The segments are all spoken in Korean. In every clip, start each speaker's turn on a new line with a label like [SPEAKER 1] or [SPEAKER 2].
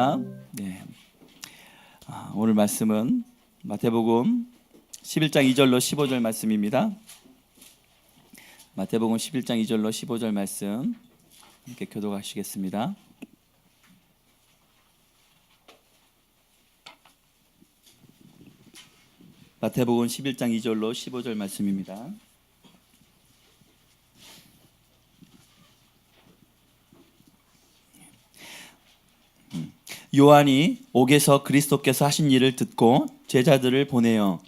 [SPEAKER 1] 감사합니다. 네. 오늘 말씀은 마태복음 11장 2절로 15절 말씀입니다. 마태복음 11장 2절로 15절 말씀 함께 교독하시겠습니다. 마태복음 11장 2절로 15절 말씀입니다. 요한이 옥에서 그리스도께서 하신 일을 듣고 제자들을 보내어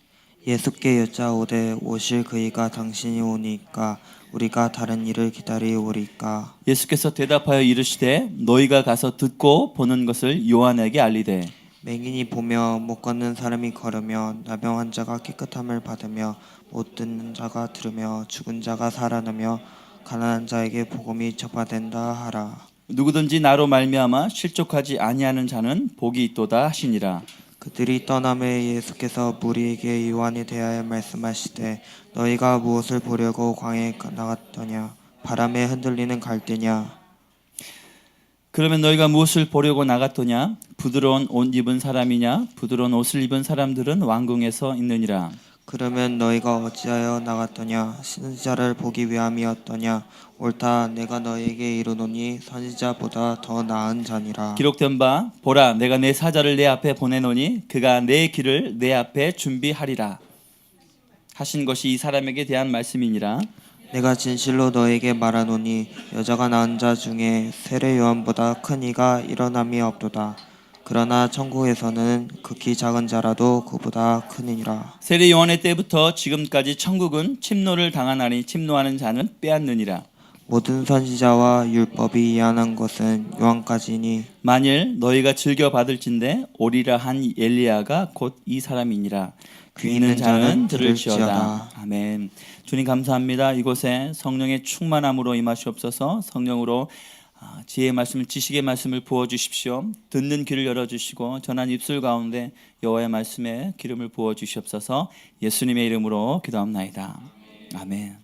[SPEAKER 2] 예수께 여짜오되 오실 그이가 당신이 오니까 우리가 다른 일을 기다리오리까.
[SPEAKER 1] 예수께서 대답하여 이르시되 너희가 가서 듣고 보는 것을 요한에게 알리되
[SPEAKER 2] 맹인이 보며 못 걷는 사람이 걸으며 나병 환자가 깨끗함을 받으며 못 듣는 자가 들으며 죽은 자가 살아나며 가난한 자에게 복음이 전파된다 하라.
[SPEAKER 1] 누구든지 나로 말미암아 실족하지 아니하는 자는 복이 있도다 하시니라.
[SPEAKER 2] 그들이 떠남에 예수께서 무리에게 요한에 대하여 말씀하시되 너희가 무엇을 보려고 광야에 나갔더냐. 바람에 흔들리는 갈대냐.
[SPEAKER 1] 그러면 너희가 무엇을 보려고 나갔더냐? 부드러운 옷 입은 사람이냐? 부드러운 옷을 입은 사람들은 왕궁에서 있느니라.
[SPEAKER 2] 그러면 너희가 어찌하여 나갔더냐. 선지자를 보기 위함이었더냐. 옳다 내가 너희에게 이르노니 선지자보다 더 나은 자니라.
[SPEAKER 1] 기록된 바 보라 내가 내 사자를 내 앞에 보내노니 그가 내 길을 내 앞에 준비하리라 하신 것이 이 사람에게 대한 말씀이니라.
[SPEAKER 2] 내가 진실로 너에게 말하노니 여자가 낳은 자 중에 세례 요한보다 큰 이가 일어남이 없도다. 그러나 천국에서는 극히 작은 자라도 그보다 크니라.
[SPEAKER 1] 세례 요한의 때부터 지금까지 천국은 침노를 당하나니 침노하는 자는 빼앗느니라.
[SPEAKER 2] 모든 선지자와 율법이 예언한 것은 요한까지니
[SPEAKER 1] 만일 너희가 즐겨 받을진대 오리라 한 엘리야가 곧 이 사람이니라. 귀 있는 자는 들을지어다. 아멘. 주님 감사합니다. 이곳에 성령의 충만함으로 임하시옵소서. 성령으로 지혜의 말씀을 지식의 말씀을 부어주십시오. 듣는 귀를 열어주시고 전한 입술 가운데 여호와의 말씀에 기름을 부어주시옵소서. 예수님의 이름으로 기도합나이다. 아멘.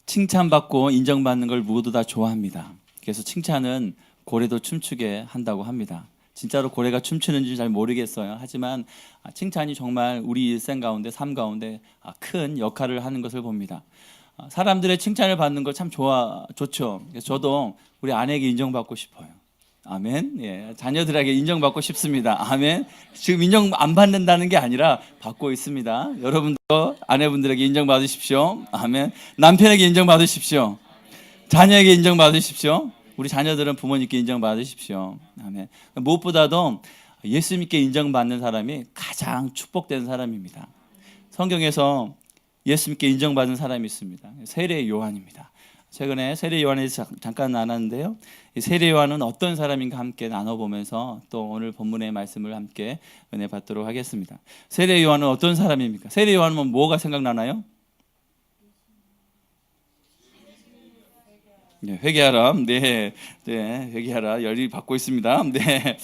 [SPEAKER 1] 칭찬받고 인정받는 걸 모두 다 좋아합니다. 그래서 칭찬은 고래도 춤추게 한다고 합니다. 진짜로 고래가 춤추는지 잘 모르겠어요. 하지만 칭찬이 정말 우리 일생 가운데 삶 가운데 큰 역할을 하는 것을 봅니다. 사람들의 칭찬을 받는 거 참 좋죠. 그래서 저도 우리 아내에게 인정받고 싶어요. 아멘. 예, 자녀들에게 인정받고 싶습니다. 아멘. 지금 인정 안 받는다는 게 아니라 받고 있습니다. 여러분도 아내분들에게 인정받으십시오. 아멘. 남편에게 인정받으십시오. 자녀에게 인정받으십시오. 우리 자녀들은 부모님께 인정받으십시오. 아멘. 무엇보다도 예수님께 인정받는 사람이 가장 축복된 사람입니다. 성경에서 예수님께 인정받은 사람이 있습니다. 세례 요한입니다. 최근에 세례 요한에 대해서 잠깐 나눴는데요. 이 세례 요한은 어떤 사람인가 함께 나눠보면서 또 오늘 본문의 말씀을 함께 은혜 받도록 하겠습니다. 세례 요한은 어떤 사람입니까? 세례 요한은 뭐가 생각나나요? 네, 회개하라. 네, 회개하라. 열이 받고 있습니다. 네,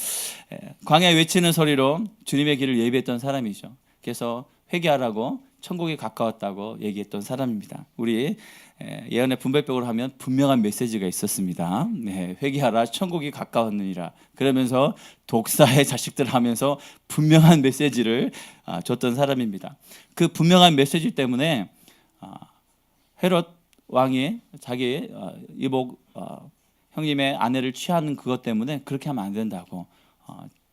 [SPEAKER 1] 광야에 외치는 소리로 주님의 길을 예비했던 사람이죠. 그래서 회개하라고 천국이 가까웠다고 얘기했던 사람입니다. 우리 예언의 분별벽으로 하면 분명한 메시지가 있었습니다. 네, 회개하라 천국이 가까웠느니라. 그러면서 독사의 자식들 하면서 분명한 메시지를 줬던 사람입니다. 그 분명한 메시지 때문에 헤롯 왕이 자기 이복 형님의 아내를 취하는 그것 때문에 그렇게 하면 안 된다고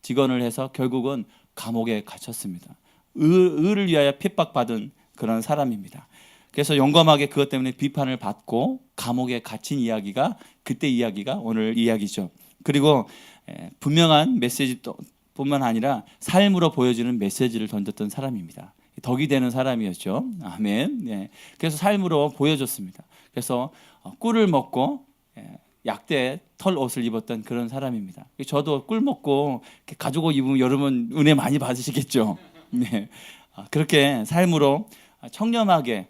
[SPEAKER 1] 직언을 해서 결국은 감옥에 갇혔습니다. 의를 위하여 핍박받은 그런 사람입니다. 그래서 용감하게 그것 때문에 비판을 받고 감옥에 갇힌 이야기가 그때 이야기가 오늘 이야기죠. 그리고 분명한 메시지 뿐만 아니라 삶으로 보여주는 메시지를 던졌던 사람입니다. 덕이 되는 사람이었죠. 아멘. 네. 그래서 삶으로 보여줬습니다. 그래서 꿀을 먹고 약대 털 옷을 입었던 그런 사람입니다. 저도 꿀 먹고 가죽 옷 입으면 여러분 은혜 많이 받으시겠죠. 네. 그렇게 삶으로 청렴하게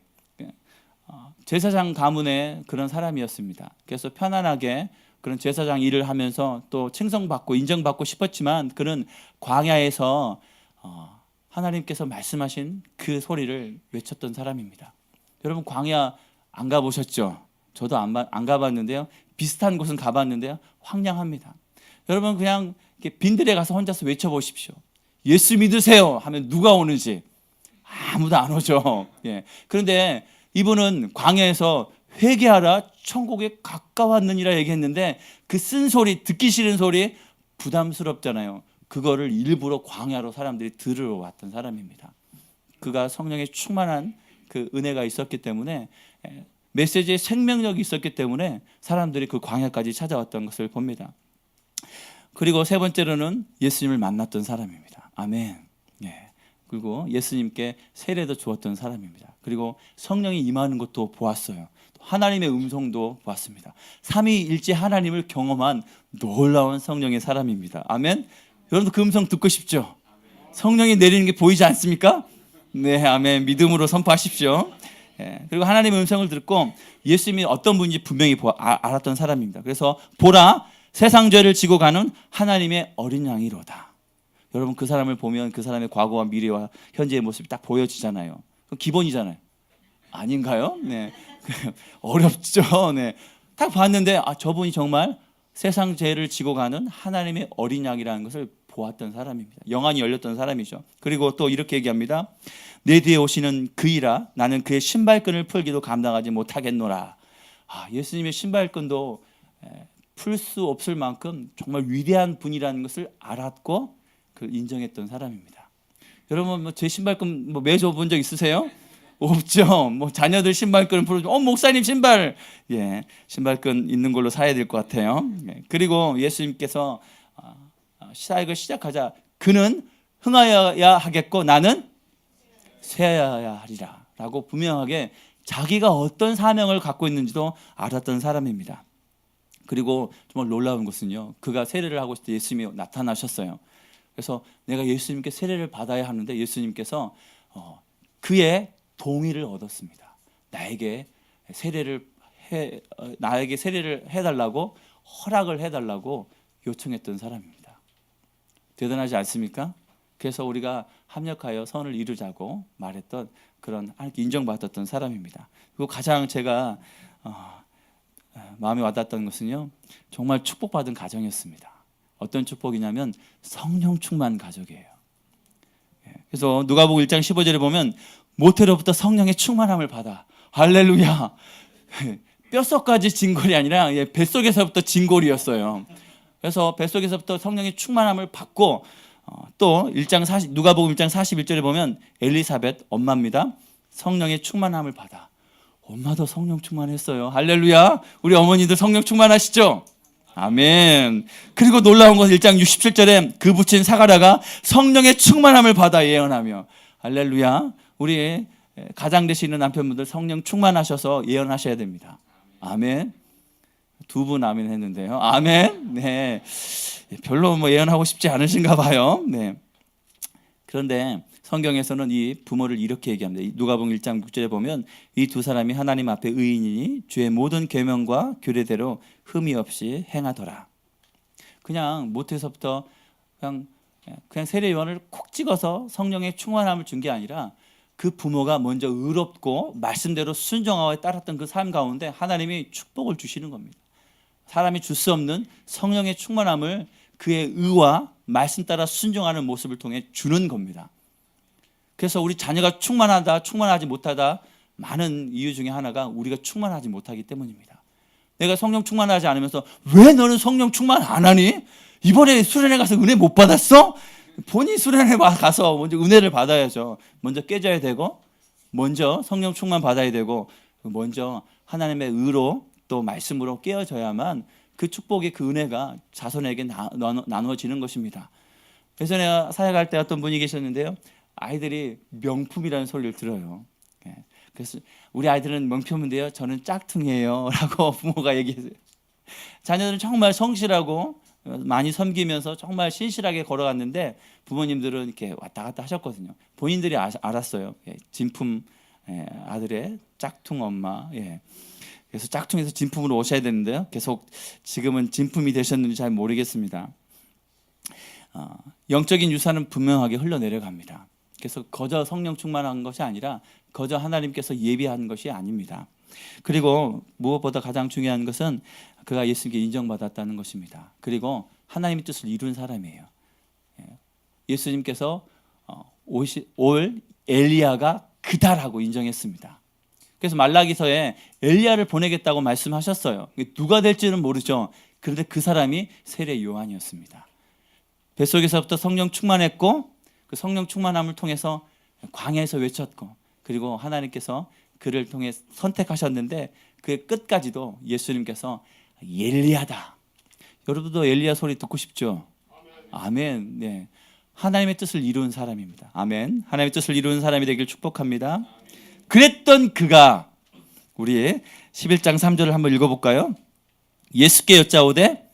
[SPEAKER 1] 제사장 가문의 그런 사람이었습니다. 그래서 편안하게 그런 제사장 일을 하면서 또 칭송받고 인정받고 싶었지만 그는 광야에서 하나님께서 말씀하신 그 소리를 외쳤던 사람입니다. 여러분 광야 안 가보셨죠? 저도 안 가봤는데요. 비슷한 곳은 가봤는데요. 황량합니다. 여러분 그냥 이렇게 빈들에 가서 혼자서 외쳐보십시오. 예수 믿으세요 하면 누가 오는지 아무도 안 오죠. 예. 그런데 이분은 광야에서 회개하라 천국에 가까웠느니라 얘기했는데 그 쓴 소리, 듣기 싫은 소리 부담스럽잖아요. 그거를 일부러 광야로 사람들이 들으러 왔던 사람입니다. 그가 성령에 충만한 그 은혜가 있었기 때문에, 메시지에 생명력이 있었기 때문에 사람들이 그 광야까지 찾아왔던 것을 봅니다. 그리고 세 번째로는 예수님을 만났던 사람입니다. 아멘. 예. 그리고 예수님께 세례도 주었던 사람입니다. 그리고 성령이 임하는 것도 보았어요. 하나님의 음성도 보았습니다. 삼위일체 하나님을 경험한 놀라운 성령의 사람입니다. 아멘. 여러분도 그 음성 듣고 싶죠? 성령이 내리는 게 보이지 않습니까? 네, 아멘. 믿음으로 선포하십시오. 예, 그리고 하나님의 음성을 듣고 예수님이 어떤 분인지 분명히 알았던 사람입니다. 그래서 보라, 세상 죄를 지고 가는 하나님의 어린 양이로다. 여러분 그 사람을 보면 그 사람의 과거와 미래와 현재의 모습이 딱 보여지잖아요. 그 기본이잖아요. 아닌가요? 네, 어렵죠. 네, 딱 봤는데 저분이 정말 세상 죄를 지고 가는 하나님의 어린 양이라는 것을 보았던 사람입니다. 영안이 열렸던 사람이죠. 그리고 또 이렇게 얘기합니다. 내 뒤에 오시는 그이라 나는 그의 신발끈을 풀기도 감당하지 못하겠노라. 예수님의 신발끈도 풀 수 없을 만큼 정말 위대한 분이라는 것을 알았고 그 인정했던 사람입니다. 여러분 제 신발끈 매줘 본 적 있으세요? 없죠. 자녀들 신발끈을 풀어주면 목사님 신발, 예, 신발끈 있는 걸로 사야 될 것 같아요. 예, 그리고 예수님께서 사역을 시작하자 그는 흥하여야 하겠고 나는 쇠하여야 하리라 라고 분명하게 자기가 어떤 사명을 갖고 있는지도 알았던 사람입니다. 그리고 정말 놀라운 것은요, 그가 세례를 하고 있을 때 예수님이 나타나셨어요. 그래서 내가 예수님께 세례를 받아야 하는데 예수님께서 그의 동의를 얻었습니다. 나에게 세례를 해달라고, 허락을 해달라고 요청했던 사람입니다. 대단하지 않습니까? 그래서 우리가 합력하여 선을 이루자고 말했던 그런 인정받았던 사람입니다. 그리고 가장 제가 마음에 와닿았던 것은요, 정말 축복받은 가정이었습니다. 어떤 축복이냐면 성령 충만 가족이에요. 그래서 누가복음 1장 15절에 보면 모태로부터 성령의 충만함을 받아. 할렐루야. 뼛속까지 진골이 아니라 뱃속에서부터 진골이었어요. 그래서 뱃속에서부터 성령의 충만함을 받고 또 누가복음 1장 41절에 보면 엘리사벳 엄마입니다. 성령의 충만함을 받아. 엄마도 성령 충만했어요. 할렐루야. 우리 어머니들 성령 충만하시죠? 아멘. 그리고 놀라운 것은 1장 67절에 그 부친 사가랴가 성령의 충만함을 받아 예언하며. 할렐루야. 우리 가장 되시는 남편분들 성령 충만하셔서 예언하셔야 됩니다. 아멘. 두 분 아멘 했는데요. 아멘. 네. 별로 예언하고 싶지 않으신가 봐요. 네. 그런데 성경에서는 이 부모를 이렇게 얘기합니다. 누가복음 1장 6절에 보면 이 두 사람이 하나님 앞에 의인이니 주의 모든 계명과 규례대로 흠이 없이 행하더라. 그냥 모태에서부터 그냥 세례 요한을 콕 찍어서 성령의 충만함을 준 게 아니라 그 부모가 먼저 의롭고 말씀대로 순종하고 따랐던 그 삶 가운데 하나님이 축복을 주시는 겁니다. 사람이 줄 수 없는 성령의 충만함을 그의 의와 말씀 따라 순종하는 모습을 통해 주는 겁니다. 그래서 우리 자녀가 충만하다, 충만하지 못하다 많은 이유 중에 하나가 우리가 충만하지 못하기 때문입니다. 내가 성령 충만하지 않으면서 왜 너는 성령 충만 안 하니? 이번에 수련회 가서 은혜 못 받았어? 본인 수련회 가서 먼저 은혜를 받아야죠. 먼저 깨져야 되고 먼저 성령 충만 받아야 되고 먼저 하나님의 의로 또 말씀으로 깨어져야만 그 축복의 그 은혜가 자손에게 나누어지는 것입니다. 그래서 내가 사역할 때 어떤 분이 계셨는데요, 아이들이 명품이라는 소리를 들어요. 그래서 우리 아이들은 명품인데요, 저는 짝퉁이에요 라고 부모가 얘기했어요. 자녀들은 정말 성실하고 많이 섬기면서 정말 신실하게 걸어갔는데 부모님들은 이렇게 왔다 갔다 하셨거든요. 본인들이 알았어요. 진품 아들의 짝퉁 엄마. 그래서 짝퉁에서 진품으로 오셔야 되는데요, 계속 지금은 진품이 되셨는지 잘 모르겠습니다. 영적인 유산은 분명하게 흘러내려갑니다. 그래서 거저 성령 충만한 것이 아니라 거저 하나님께서 예비한 것이 아닙니다. 그리고 무엇보다 가장 중요한 것은 그가 예수님께 인정받았다는 것입니다. 그리고 하나님의 뜻을 이룬 사람이에요. 예수님께서 올 엘리야가 그다라고 인정했습니다. 그래서 말라기서에 엘리야를 보내겠다고 말씀하셨어요. 누가 될지는 모르죠. 그런데 그 사람이 세례 요한이었습니다. 뱃속에서부터 성령 충만했고 그 성령 충만함을 통해서 광야에서 외쳤고 그리고 하나님께서 그를 통해 선택하셨는데 그의 끝까지도 예수님께서 엘리야다. 여러분도 엘리야 소리 듣고 싶죠? 아멘. 네. 하나님의 뜻을 이룬 사람입니다. 아멘. 하나님의 뜻을 이룬 사람이 되길 축복합니다. 그랬던 그가 우리 11장 3절을 한번 읽어볼까요? 예수께 여짜오되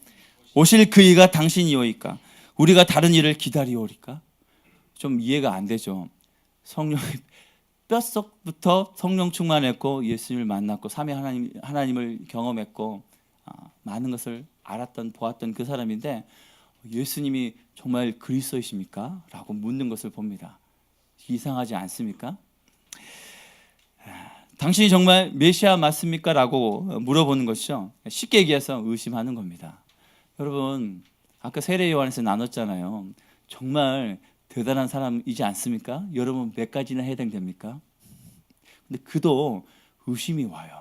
[SPEAKER 1] 오실 그 이가 당신이오이까 우리가 다른 일을 기다리오리까? 좀 이해가 안 되죠. 성령 뼛속부터 성령 충만했고 예수님을 만났고 삼위 하나님을 경험했고 많은 것을 알았던 보았던 그 사람인데 예수님이 정말 그리스도이십니까? 라고 묻는 것을 봅니다. 이상하지 않습니까? 당신이 정말 메시아 맞습니까? 라고 물어보는 것이죠. 쉽게 얘기해서 의심하는 겁니다. 여러분 아까 세례 요한에서 나눴잖아요. 정말 대단한 사람이지 않습니까? 여러분 몇 가지나 해당됩니까? 근데 그도 의심이 와요.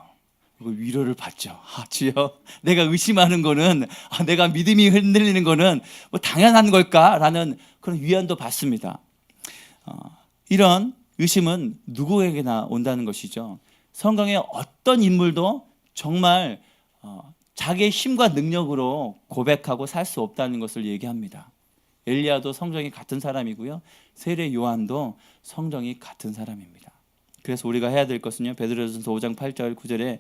[SPEAKER 1] 위로를 받죠. 주여, 내가 의심하는 거는 내가 믿음이 흔들리는 거는 뭐 당연한 걸까라는 그런 위안도 받습니다. 이런 의심은 누구에게나 온다는 것이죠. 성경의 어떤 인물도 정말 자기의 힘과 능력으로 고백하고 살 수 없다는 것을 얘기합니다. 엘리야도 성정이 같은 사람이고요. 세례 요한도 성정이 같은 사람입니다. 그래서 우리가 해야 될 것은요. 베드로전서 5장 8절 9절에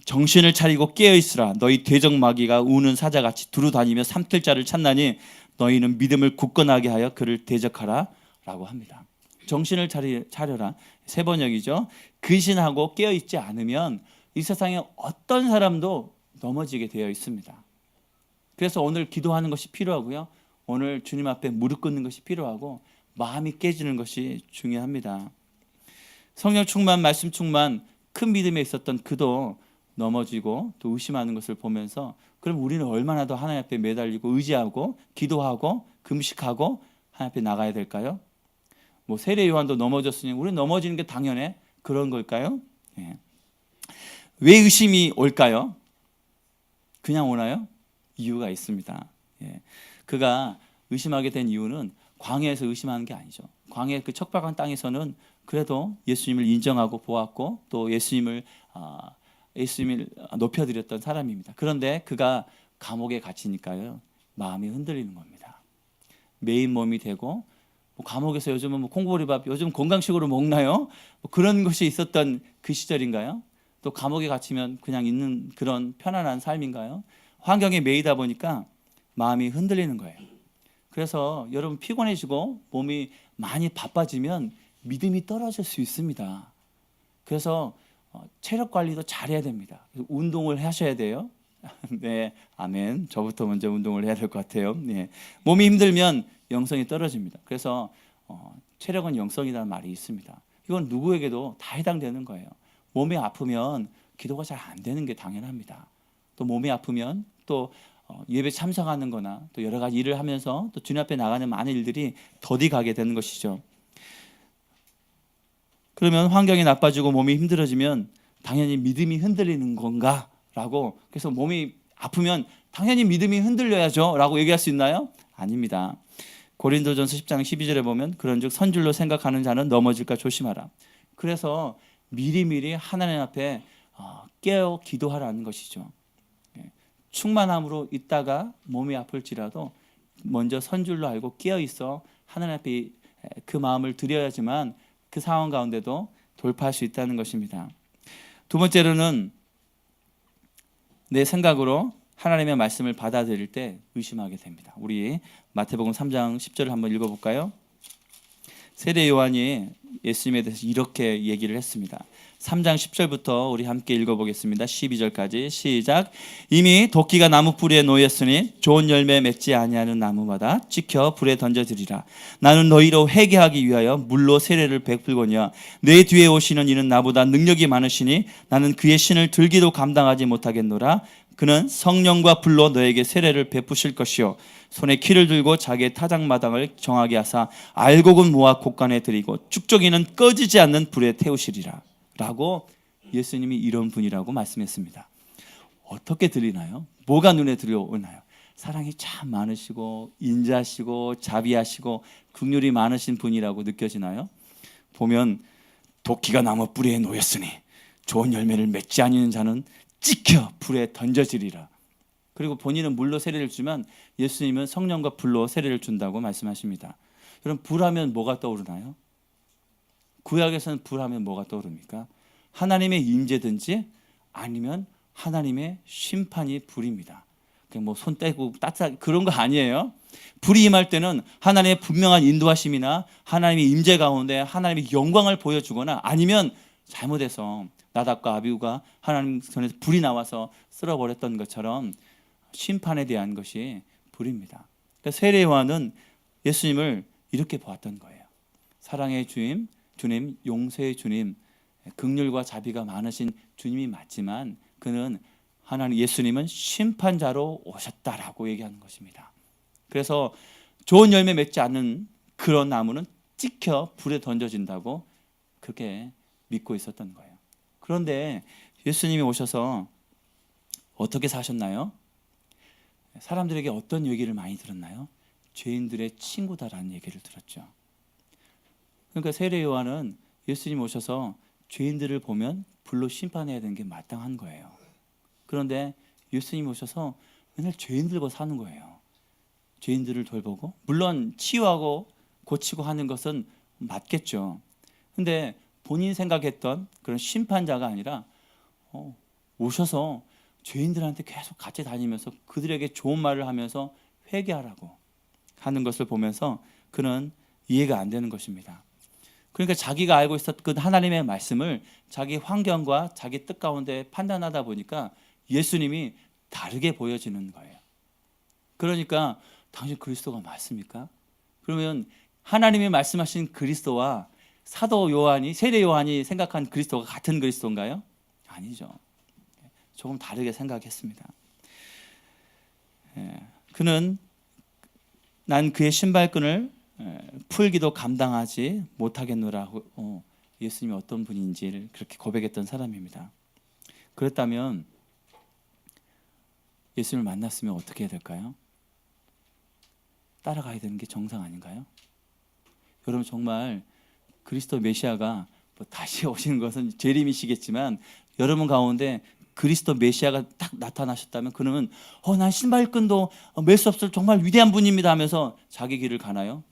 [SPEAKER 1] 정신을 차리고 깨어있으라 너희 대적마귀가 우는 사자같이 두루 다니며 삼킬 자를 찾나니 너희는 믿음을 굳건하게 하여 그를 대적하라 라고 합니다. 정신을 차려라 세 번역이죠. 근신하고 깨어있지 않으면 이 세상에 어떤 사람도 넘어지게 되어 있습니다. 그래서 오늘 기도하는 것이 필요하고요. 오늘 주님 앞에 무릎 꿇는 것이 필요하고 마음이 깨지는 것이 중요합니다. 성령 충만, 말씀 충만, 큰 믿음에 있었던 그도 넘어지고 또 의심하는 것을 보면서 그럼 우리는 얼마나 더 하나님 앞에 매달리고 의지하고 기도하고 금식하고 하나님 앞에 나가야 될까요? 뭐 세례 요한도 넘어졌으니 우리는 넘어지는 게 당연해? 그런 걸까요? 예. 왜 의심이 올까요? 그냥 오나요? 이유가 있습니다. 예. 그가 의심하게 된 이유는 광야에서 의심하는 게 아니죠. 광야의 그 척박한 땅에서는 그래도 예수님을 인정하고 보았고 또 예수님을 높여드렸던 사람입니다. 그런데 그가 감옥에 갇히니까요. 마음이 흔들리는 겁니다. 메인 몸이 되고 뭐 감옥에서 요즘은 뭐 콩보리밥 요즘 건강식으로 먹나요? 뭐 그런 것이 있었던 그 시절인가요? 또 감옥에 갇히면 그냥 있는 그런 편안한 삶인가요? 환경에 매이다 보니까 마음이 흔들리는 거예요. 그래서 여러분 피곤해지고 몸이 많이 바빠지면 믿음이 떨어질 수 있습니다. 그래서 체력 관리도 잘해야 됩니다. 운동을 하셔야 돼요. 네, 아멘. 저부터 먼저 운동을 해야 될 것 같아요. 네. 몸이 힘들면 영성이 떨어집니다. 그래서 체력은 영성이라는 말이 있습니다. 이건 누구에게도 다 해당되는 거예요. 몸이 아프면 기도가 잘 안 되는 게 당연합니다. 또 몸이 아프면 또 예배 참석하는 거나 또 여러 가지 일을 하면서 또 주님 앞에 나가는 많은 일들이 더디 가게 되는 것이죠. 그러면 환경이 나빠지고 몸이 힘들어지면 당연히 믿음이 흔들리는 건가? 라고 그래서 몸이 아프면 당연히 믿음이 흔들려야죠 라고 얘기할 수 있나요? 아닙니다. 고린도전서 10장 12절에 보면 그런즉 선줄로 생각하는 자는 넘어질까 조심하라. 그래서 미리미리 하나님 앞에 깨어 기도하라는 것이죠. 충만함으로 있다가 몸이 아플지라도 먼저 선줄로 알고 깨어 있어 하나님 앞에 그 마음을 드려야지만 그 상황 가운데도 돌파할 수 있다는 것입니다. 두 번째로는 내 생각으로 하나님의 말씀을 받아들일 때 의심하게 됩니다. 우리 마태복음 3장 10절을 한번 읽어볼까요? 세례 요한이 예수님에 대해서 이렇게 얘기를 했습니다. 3장 10절부터 우리 함께 읽어보겠습니다. 12절까지 시작. 이미 도끼가 나무 뿌리에 놓였으니 좋은 열매 맺지 아니하는 나무마다 찍혀 불에 던져지리라. 나는 너희로 회개하기 위하여 물로 세례를 베풀거니와 내 뒤에 오시는 이는 나보다 능력이 많으시니 나는 그의 신을 들기도 감당하지 못하겠노라. 그는 성령과 불로 너에게 세례를 베푸실 것이요 손에 키를 들고 자기의 타작마당을 정하게 하사 알곡은 모아 곳간에 들이고 쭉저기는 꺼지지 않는 불에 태우시리라 라고 예수님이 이런 분이라고 말씀했습니다. 어떻게 들리나요? 뭐가 눈에 들어오나요? 사랑이 참 많으시고 인자하시고 자비하시고 긍휼이 많으신 분이라고 느껴지나요? 보면 도끼가 나무 뿌리에 놓였으니 좋은 열매를 맺지 아니하는 자는 찍혀 불에 던져지리라. 그리고 본인은 물로 세례를 주면 예수님은 성령과 불로 세례를 준다고 말씀하십니다. 여러분, 불하면 뭐가 떠오르나요? 구약에서는 불하면 뭐가 떠오릅니까? 하나님의 임재든지 아니면 하나님의 심판이 불입니다. 그냥 뭐 손 떼고 따뜻하게 그런 거 아니에요. 불이 임할 때는 하나님의 분명한 인도하심이나 하나님의 임재 가운데 하나님의 영광을 보여주거나 아니면 잘못해서 나답과 아비후가 하나님 전에서 불이 나와서 쓸어버렸던 것처럼 심판에 대한 것이 불입니다. 그러니까 세례 요한은 예수님을 이렇게 보았던 거예요. 사랑의 주님, 용서의 주님, 긍휼과 자비가 많으신 주님이 맞지만 그는 하나님 예수님은 심판자로 오셨다라고 얘기하는 것입니다. 그래서 좋은 열매 맺지 않는 그런 나무는 찍혀 불에 던져진다고 그렇게 믿고 있었던 거예요. 그런데 예수님이 오셔서 어떻게 사셨나요? 사람들에게 어떤 얘기를 많이 들었나요? 죄인들의 친구다라는 얘기를 들었죠. 그러니까 세례 요한은 예수님 오셔서 죄인들을 보면 불로 심판해야 되는 게 마땅한 거예요. 그런데 예수님 오셔서 맨날 죄인들과 사는 거예요. 죄인들을 돌보고 물론 치유하고 고치고 하는 것은 맞겠죠. 근데 본인 생각했던 그런 심판자가 아니라 오셔서 죄인들한테 계속 같이 다니면서 그들에게 좋은 말을 하면서 회개하라고 하는 것을 보면서 그는 이해가 안 되는 것입니다. 그러니까 자기가 알고 있었던 그 하나님의 말씀을 자기 환경과 자기 뜻 가운데 판단하다 보니까 예수님이 다르게 보여지는 거예요. 그러니까 당신 그리스도가 맞습니까? 그러면 하나님이 말씀하신 그리스도와 사도 요한이 세례 요한이 생각한 그리스도가 같은 그리스도인가요? 아니죠. 조금 다르게 생각했습니다. 그는 난 그의 신발끈을 풀기도 감당하지 못하겠노라고 예수님이 어떤 분인지를 그렇게 고백했던 사람입니다. 그렇다면 예수님을 만났으면 어떻게 해야 될까요? 따라가야 되는 게 정상 아닌가요? 여러분 정말 그리스도 메시아가 다시 오시는 것은 재림이시겠지만 여러분 가운데 그리스도 메시아가 딱 나타나셨다면 그러면 난 신발끈도 맬 수 없을 정말 위대한 분입니다 하면서 자기 길을 가나요?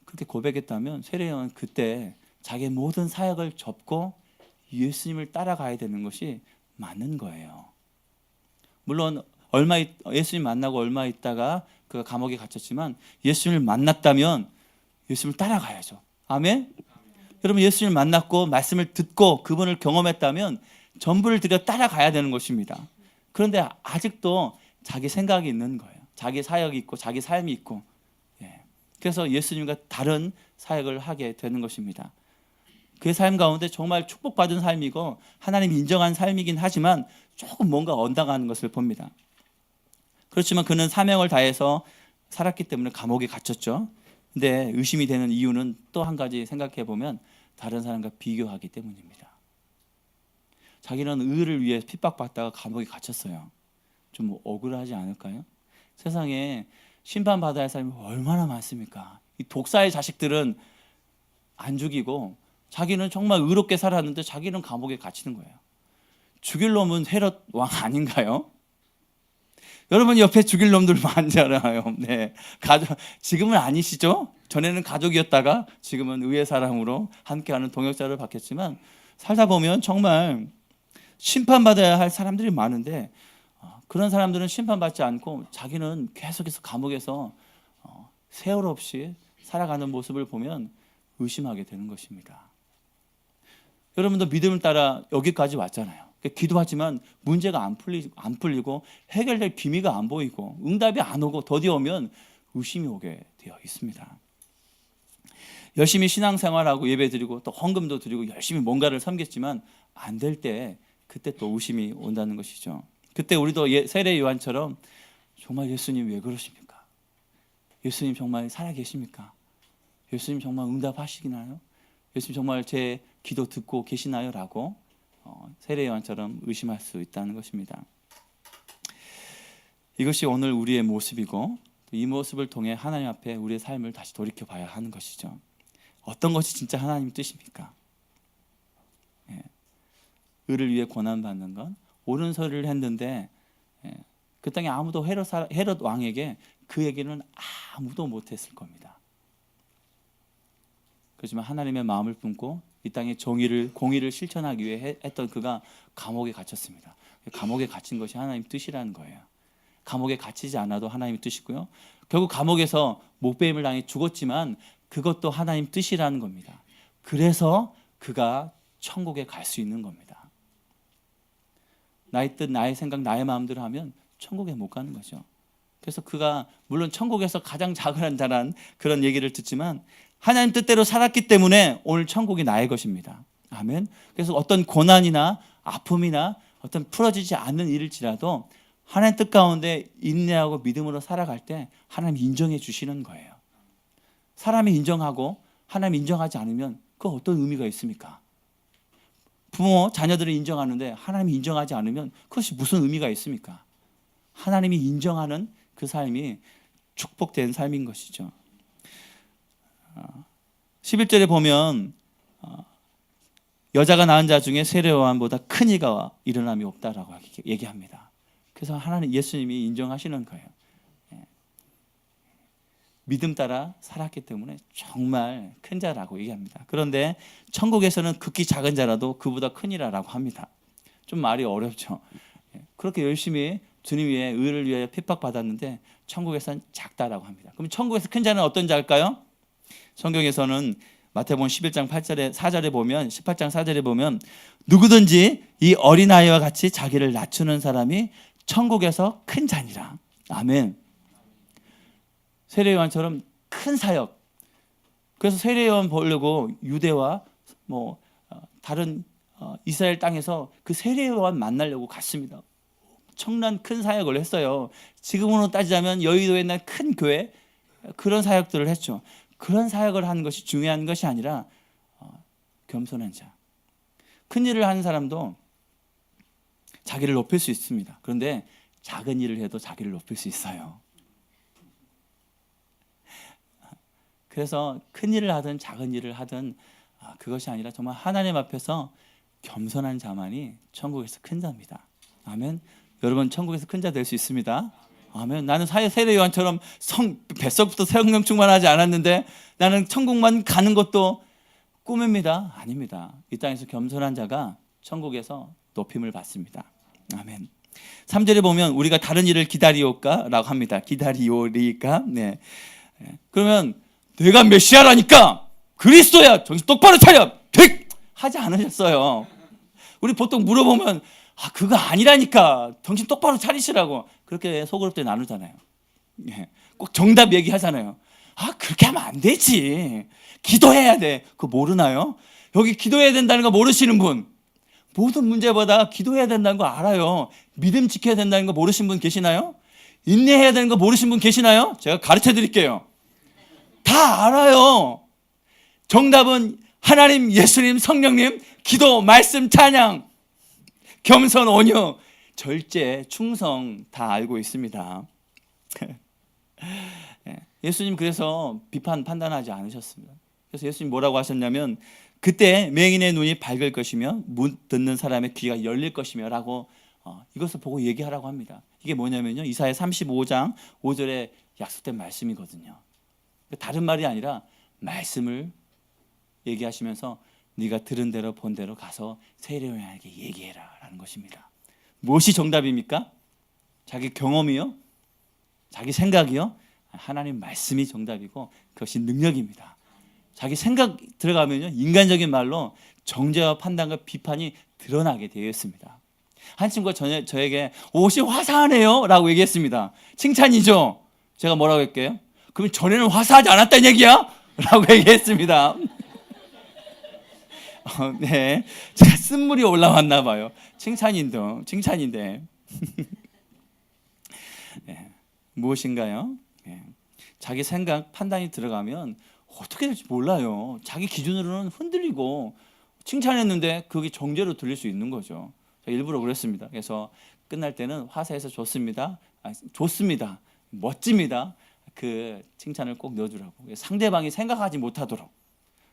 [SPEAKER 1] 그렇게 고백했다면 세례요한은 그때 자기의 모든 사역을 접고 예수님을 따라가야 되는 것이 맞는 거예요. 물론 예수님 만나고 얼마 있다가 그가 감옥에 갇혔지만 예수님을 만났다면 예수님을 따라가야죠. 아멘? 여러분 예수님을 만났고 말씀을 듣고 그분을 경험했다면 전부를 들여 따라가야 되는 것입니다. 그런데 아직도 자기 생각이 있는 거예요. 자기 사역이 있고 자기 삶이 있고 그래서 예수님과 다른 사역을 하게 되는 것입니다. 그의 삶 가운데 정말 축복받은 삶이고 하나님이 인정한 삶이긴 하지만 조금 뭔가 엇나가는 것을 봅니다. 그렇지만 그는 사명을 다해서 살았기 때문에 감옥에 갇혔죠. 근데 의심이 되는 이유는 또 한 가지 생각해 보면 다른 사람과 비교하기 때문입니다. 자기는 의를 위해 핍박받다가 감옥에 갇혔어요. 좀 억울하지 않을까요? 세상에 심판받아야 할 사람이 얼마나 많습니까? 이 독사의 자식들은 안 죽이고 자기는 정말 의롭게 살았는데 자기는 감옥에 갇히는 거예요. 죽일 놈은 헤롯 왕 아닌가요? 여러분 옆에 죽일 놈들 많잖아요. 네, 지금은 아니시죠? 전에는 가족이었다가 지금은 의의 사람으로 함께하는 동역자를 받겠지만 살다 보면 정말 심판받아야 할 사람들이 많은데 그런 사람들은 심판받지 않고 자기는 계속해서 감옥에서 세월 없이 살아가는 모습을 보면 의심하게 되는 것입니다. 여러분도 믿음을 따라 여기까지 왔잖아요. 기도하지만 문제가 안 풀리고 해결될 기미가 안 보이고 응답이 안 오고 더디어 오면 의심이 오게 되어 있습니다. 열심히 신앙생활하고 예배드리고 또 헌금도 드리고 열심히 뭔가를 섬겼지만 안 될 때 그때 또 의심이 온다는 것이죠. 그때 우리도 세례 요한처럼 정말 예수님 왜 그러십니까? 예수님 정말 살아계십니까? 예수님 정말 응답하시나요? 예수님 정말 제 기도 듣고 계시나요? 라고 세례 요한처럼 의심할 수 있다는 것입니다. 이것이 오늘 우리의 모습이고 이 모습을 통해 하나님 앞에 우리의 삶을 다시 돌이켜 봐야 하는 것이죠. 어떤 것이 진짜 하나님 뜻입니까? 의를 위해 고난받는 건 옳은 소리를 했는데 그 땅에 아무도 헤롯 왕에게 그 얘기는 아무도 못했을 겁니다. 그렇지만 하나님의 마음을 품고 이 땅에 공의를 실천하기 위해 했던 그가 감옥에 갇혔습니다. 감옥에 갇힌 것이 하나님 뜻이라는 거예요. 감옥에 갇히지 않아도 하나님 뜻이고요. 결국 감옥에서 목베임을 당해 죽었지만 그것도 하나님 뜻이라는 겁니다. 그래서 그가 천국에 갈 수 있는 겁니다. 나의 뜻, 나의 생각, 나의 마음대로 하면 천국에 못 가는 거죠. 그래서 그가 물론 천국에서 가장 자그란 자란 그런 얘기를 듣지만 하나님 뜻대로 살았기 때문에 오늘 천국이 나의 것입니다. 아멘. 그래서 어떤 고난이나 아픔이나 어떤 풀어지지 않는 일일지라도 하나님 뜻 가운데 인내하고 믿음으로 살아갈 때 하나님 인정해 주시는 거예요. 사람이 인정하고 하나님 인정하지 않으면 그 어떤 의미가 있습니까? 부모, 자녀들을 인정하는데 하나님이 인정하지 않으면 그것이 무슨 의미가 있습니까? 하나님이 인정하는 그 삶이 축복된 삶인 것이죠. 11절에 보면 여자가 낳은 자 중에 세례 요한보다 큰 이가 일어남이 없다라고 얘기합니다. 그래서 하나님 예수님이 인정하시는 거예요. 믿음 따라 살았기 때문에 정말 큰 자라고 얘기합니다. 그런데 천국에서는 극히 작은 자라도 그보다 크니라라고 합니다. 좀 말이 어렵죠. 그렇게 열심히 주님 위해 의를 위해 핍박받았는데 천국에서는 작다라고 합니다. 그럼 천국에서 큰 자는 어떤 자일까요? 성경에서는 마태복음 11장 4절에 보면 18장 4절에 보면 누구든지 이 어린아이와 같이 자기를 낮추는 사람이 천국에서 큰 자니라. 아멘. 세례 요한처럼 큰 사역. 그래서 세례 요한 보려고 유대와 다른 이스라엘 땅에서 그 세례 요한 만나려고 갔습니다. 엄청난 큰 사역을 했어요. 지금으로 따지자면 여의도에 있는 큰 교회 그런 사역들을 했죠. 그런 사역을 하는 것이 중요한 것이 아니라 겸손한 자. 큰 일을 하는 사람도 자기를 높일 수 있습니다. 그런데 작은 일을 해도 자기를 높일 수 있어요. 그래서 큰 일을 하든 작은 일을 하든 그것이 아니라 정말 하나님 앞에서 겸손한 자만이 천국에서 큰 자입니다. 아멘. 여러분 천국에서 큰 자 될 수 있습니다. 아멘. 나는 세례 요한처럼 뱃속부터 성령 충만하지 않았는데 나는 천국만 가는 것도 꿈입니다. 아닙니다. 이 땅에서 겸손한 자가 천국에서 높임을 받습니다. 아멘. 3절에 보면 우리가 다른 일을 기다리올까라고 합니다. 기다리오리까? 네. 그러면 내가 메시아라니까 그리스도야 정신 똑바로 차려 하지 않으셨어요. 우리 보통 물어보면 그거 아니라니까 정신 똑바로 차리시라고 그렇게 소그룹들 나누잖아요. 꼭 정답 얘기하잖아요. 그렇게 하면 안 되지. 기도해야 돼. 그거 모르나요? 여기 기도해야 된다는 거 모르시는 분, 모든 문제보다 기도해야 된다는 거 알아요. 믿음 지켜야 된다는 거 모르신 분 계시나요? 인내해야 되는 거 모르신 분 계시나요? 제가 가르쳐 드릴게요. 다 알아요. 정답은 하나님, 예수님, 성령님, 기도, 말씀, 찬양, 겸손, 온유, 절제, 충성 다 알고 있습니다. 예수님 그래서 판단하지 않으셨습니다. 그래서 예수님 뭐라고 하셨냐면 그때 맹인의 눈이 밝을 것이며 못 듣는 사람의 귀가 열릴 것이며 라고 이것을 보고 얘기하라고 합니다. 이게 뭐냐면요, 이사야 35장 5절에 약속된 말씀이거든요. 다른 말이 아니라 말씀을 얘기하시면서 네가 들은 대로 본 대로 가서 세례 요한에게 얘기해라 라는 것입니다. 무엇이 정답입니까? 자기 경험이요? 자기 생각이요? 하나님 말씀이 정답이고 그것이 능력입니다. 자기 생각 들어가면요, 인간적인 말로 정죄와 판단과 비판이 드러나게 되어 있습니다. 한 친구가 저에게 옷이 화사하네요 라고 얘기했습니다. 칭찬이죠. 제가 뭐라고 할게요? 그럼 전에는 화사하지 않았다는 얘기야? 라고 얘기했습니다. 네, 제가 쓴물이 올라왔나 봐요. 칭찬인데 네, 무엇인가요? 네, 자기 생각, 판단이 들어가면 어떻게 될지 몰라요. 자기 기준으로는 흔들리고 칭찬했는데 그게 정죄로 들릴 수 있는 거죠. 제가 일부러 그랬습니다. 그래서 끝날 때는 화사해서 좋습니다. 좋습니다. 멋집니다. 그 칭찬을 꼭 넣어주라고. 상대방이 생각하지 못하도록.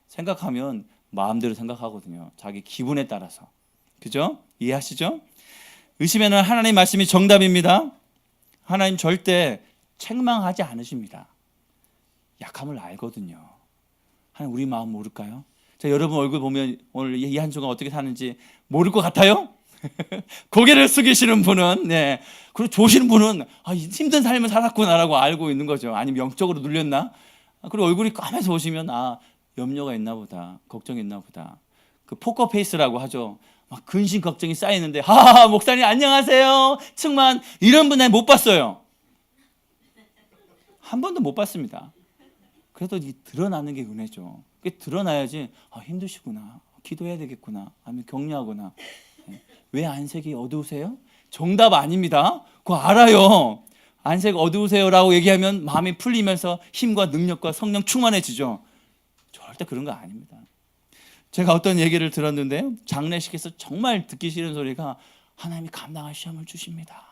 [SPEAKER 1] 생각하면 마음대로 생각하거든요. 자기 기분에 따라서. 그죠? 이해하시죠? 의심에는 하나님 말씀이 정답입니다. 하나님 절대 책망하지 않으십니다. 약함을 알거든요. 하나님 우리 마음 모를까요? 자, 여러분 얼굴 보면 오늘 이 한 주간 어떻게 사는지 모를 것 같아요? 고개를 숙이시는 분은, 네, 그리고 조시는 분은 힘든 삶을 살았구나라고 알고 있는 거죠. 아니면 영적으로 눌렸나? 그리고 얼굴이 까매서 오시면 염려가 있나 보다, 걱정이 있나 보다. 그 포커 페이스라고 하죠. 막 근심 걱정이 쌓이는데 목사님 안녕하세요 측만 이런 분 못 봤어요. 한 번도 못 봤습니다. 그래도 이 드러나는 게 은혜죠. 그게 드러나야지 힘드시구나, 기도해야 되겠구나, 아니면 격려하거나. 왜 안색이 어두우세요? 정답 아닙니다. 그거 알아요. 안색 어두우세요라고 얘기하면 마음이 풀리면서 힘과 능력과 성령 충만해지죠. 절대 그런 거 아닙니다. 제가 어떤 얘기를 들었는데 장례식에서 정말 듣기 싫은 소리가 하나님이 감당할 시험을 주십니다.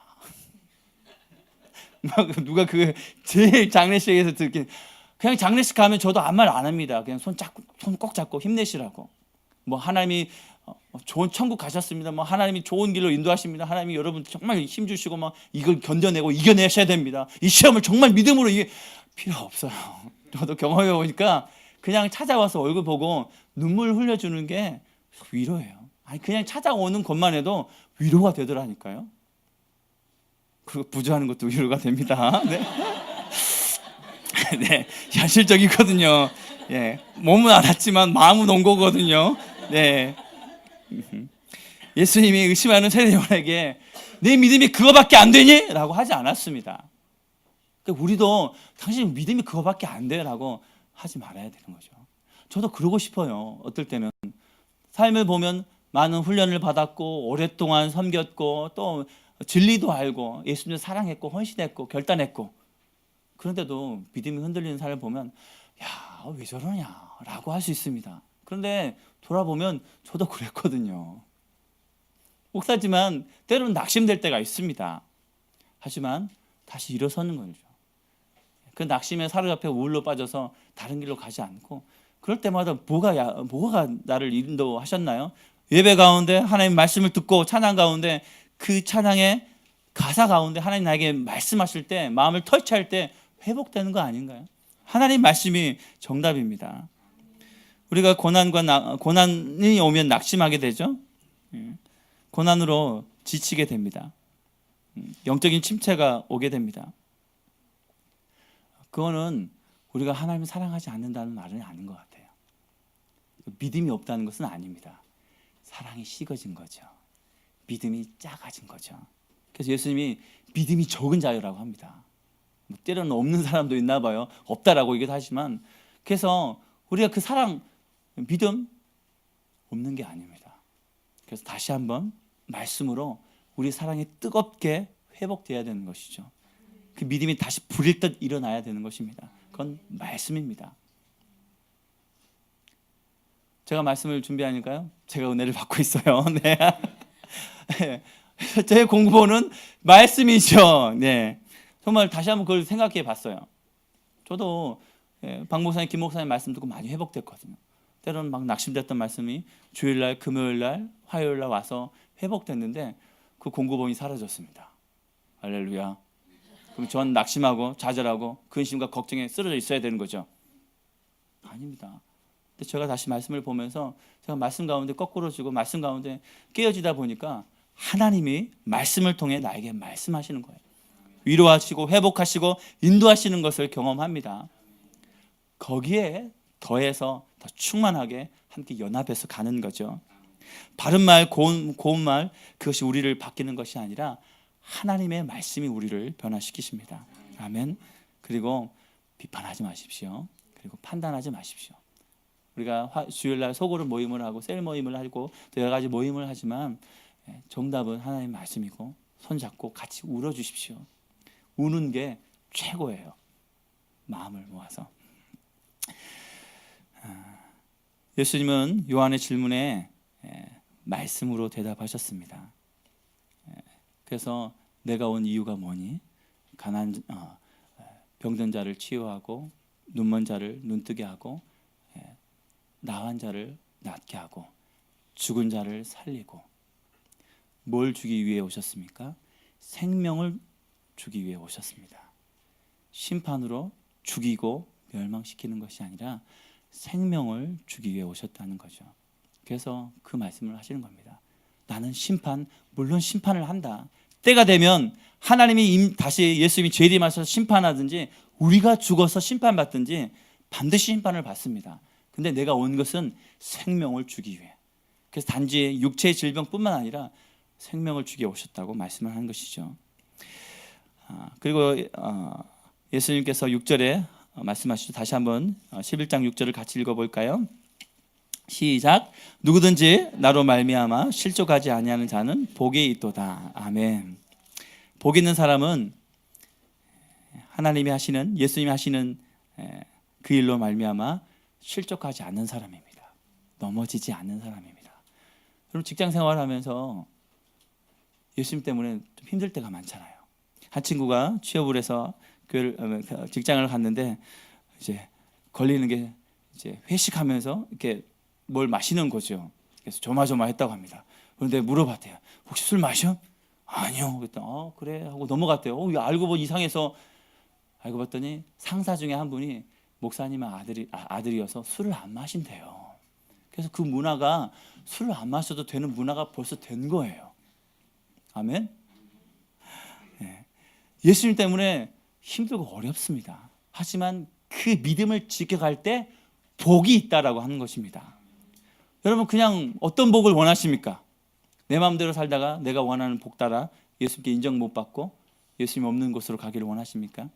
[SPEAKER 1] 누가 그 제일 장례식에서 듣기, 그냥 장례식 가면 저도 아무 말 안 합니다. 그냥 손 꼭 잡고 힘내시라고. 뭐 하나님이 좋은 천국 가셨습니다. 뭐 하나님이 좋은 길로 인도하십니다. 하나님이 여러분 정말 힘 주시고 막 이걸 견뎌내고 이겨내셔야 됩니다. 이 시험을 정말 믿음으로 이게 필요 없어요. 저도 경험해 보니까 그냥 찾아와서 얼굴 보고 눈물 흘려주는 게 위로예요. 아니 그냥 찾아오는 것만 해도 위로가 되더라니까요. 그리고 부조하는 것도 위로가 됩니다. 네, 네, 현실적이거든요. 예, 몸은 알았지만 마음은 온 거거든요. 네. 예수님이 의심하는 세례요한에게 내 믿음이 그거밖에 안 되니? 라고 하지 않았습니다. 그러니까 우리도 당신 믿음이 그거밖에 안 돼? 라고 하지 말아야 되는 거죠. 저도 그러고 싶어요. 어떨 때는 삶을 보면 많은 훈련을 받았고 오랫동안 섬겼고 또 진리도 알고 예수님을 사랑했고 헌신했고 결단했고, 그런데도 믿음이 흔들리는 사람을 보면 야 왜 저러냐 라고 할 수 있습니다. 그런데 돌아보면 저도 그랬거든요. 목사지만 때로는 낙심될 때가 있습니다. 하지만 다시 일어서는 거죠. 그 낙심에 사로잡혀 우울로 빠져서 다른 길로 가지 않고, 그럴 때마다 뭐가 나를 인도하셨나요? 예배 가운데 하나님 말씀을 듣고 찬양 가운데 그 찬양의 가사 가운데 하나님 나에게 말씀하실 때 마음을 터치할 때 회복되는 거 아닌가요? 하나님 말씀이 정답입니다. 우리가 고난이 오면 낙심하게 되죠. 고난으로 지치게 됩니다. 영적인 침체가 오게 됩니다. 그거는 우리가 하나님을 사랑하지 않는다는 말은 아닌 것 같아요. 믿음이 없다는 것은 아닙니다. 사랑이 식어진 거죠. 믿음이 작아진 거죠. 그래서 예수님이 믿음이 적은 자유라고 합니다. 뭐 때로는 없는 사람도 있나 봐요. 없다라고 얘기도 하지만, 그래서 우리가 그 사랑, 믿음 없는 게 아닙니다. 그래서 다시 한번 말씀으로 우리 사랑이 뜨겁게 회복돼야 되는 것이죠. 그 믿음이 다시 불일 듯 일어나야 되는 것입니다. 그건 말씀입니다. 제가 말씀을 준비하니까요, 제가 은혜를 받고 있어요. 네. 제 공부는 말씀이죠. 네. 정말 다시 한번 그걸 생각해 봤어요. 저도 박 목사님, 김 목사님 말씀 듣고 많이 회복됐거든요. 때로는 막 낙심됐던 말씀이 주일날, 금요일날, 화요일날 와서 회복됐는데 그 공고범이 사라졌습니다. 할렐루야. 그럼 전 낙심하고 좌절하고 근심과 걱정에 쓰러져 있어야 되는 거죠? 아닙니다. 근데 제가 다시 말씀을 보면서 제가 말씀 가운데 거꾸로 지고 말씀 가운데 깨어지다 보니까 하나님이 말씀을 통해 나에게 말씀하시는 거예요. 위로하시고 회복하시고 인도하시는 것을 경험합니다. 거기에 더해서 더 충만하게 함께 연합해서 가는 거죠. 바른 말, 고운 말, 그것이 우리를 바뀌는 것이 아니라 하나님의 말씀이 우리를 변화시키십니다. 아멘. 그리고 비판하지 마십시오. 그리고 판단하지 마십시오. 우리가 주일날 소그룹 모임을 하고 셀 모임을 하고 또 여러 가지 모임을 하지만 정답은 하나님의 말씀이고 손잡고 같이 울어주십시오. 우는 게 최고예요. 마음을 모아서. 예수님은 요한의 질문에 말씀으로 대답하셨습니다. 그래서 내가 온 이유가 뭐니? 병든 자를 치유하고 눈먼 자를 눈뜨게 하고 나간 자를 낫게 하고 죽은 자를 살리고. 뭘 주기 위해 오셨습니까? 생명을 주기 위해 오셨습니다. 심판으로 죽이고 멸망시키는 것이 아니라 생명을 주기 위해 오셨다는 거죠. 그래서 그 말씀을 하시는 겁니다. 나는 물론 심판을 한다. 때가 되면 하나님이 다시 예수님이 재림하셔서 심판하든지 우리가 죽어서 심판받든지 반드시 심판을 받습니다. 근데 내가 온 것은 생명을 주기 위해. 그래서 단지 육체의 질병뿐만 아니라 생명을 주기 위해 오셨다고 말씀을 하는 것이죠. 그리고 예수님께서 6절에 말씀하시죠. 다시 한번 11장 6절을 같이 읽어볼까요? 시작. 누구든지 나로 말미암아 실족하지 아니하는 자는 복이 있도다. 아멘. 복 있는 사람은 하나님이 하시는, 예수님이 하시는 그 일로 말미암아 실족하지 않는 사람입니다. 넘어지지 않는 사람입니다. 여러분 직장 생활하면서 예수님 때문에 좀 힘들 때가 많잖아요. 한 친구가 취업을 해서 직장을 갔는데 이제 걸리는 게 이제 회식하면서 이렇게 뭘 마시는 거죠. 그래서 조마조마했다고 합니다. 그런데 물어봤대요. 혹시 술 마셔? 아니요. 그랬더니 그래 하고 넘어갔대요. 알고 보니 이상해서 알고 봤더니 상사 중에 한 분이 목사님의 아들이어서 술을 안 마신대요. 그래서 그 문화가 술을 안 마셔도 되는 문화가 벌써 된 거예요. 아멘. 네. 예수님 때문에 힘들고 어렵습니다. 하지만 그 믿음을 지켜갈 때 복이 있다라고 하는 것입니다. 여러분 그냥 어떤 복을 원하십니까? 내 마음대로 살다가 내가 원하는 복 따라 예수님께 인정 못 받고 예수님 없는 곳으로 가기를 원하십니까?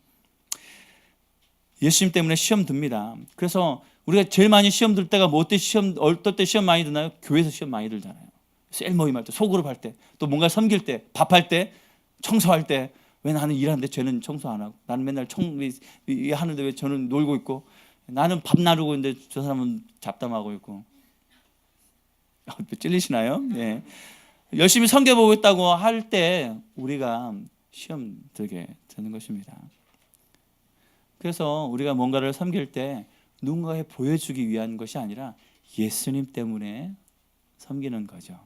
[SPEAKER 1] 예수님 때문에 시험 듭니다. 그래서 우리가 제일 많이 시험 들 때가 어떨 때 시험 많이 드나요? 교회에서 시험 많이 들잖아요. 셀 모임 할 때, 소그룹 할 때, 또 뭔가 섬길 때, 밥할 때, 청소할 때. 왜 나는 일하는데 쟤는 청소 안 하고, 나는 맨날 하는데 왜 저는 놀고 있고, 나는 밥 나르고 있는데 저 사람은 잡담하고 있고. 찔리시나요? 네. 열심히 섬겨보고 있다고 할 때 우리가 시험 들게 되는 것입니다. 그래서 우리가 뭔가를 섬길 때 누군가에 보여주기 위한 것이 아니라 예수님 때문에 섬기는 거죠.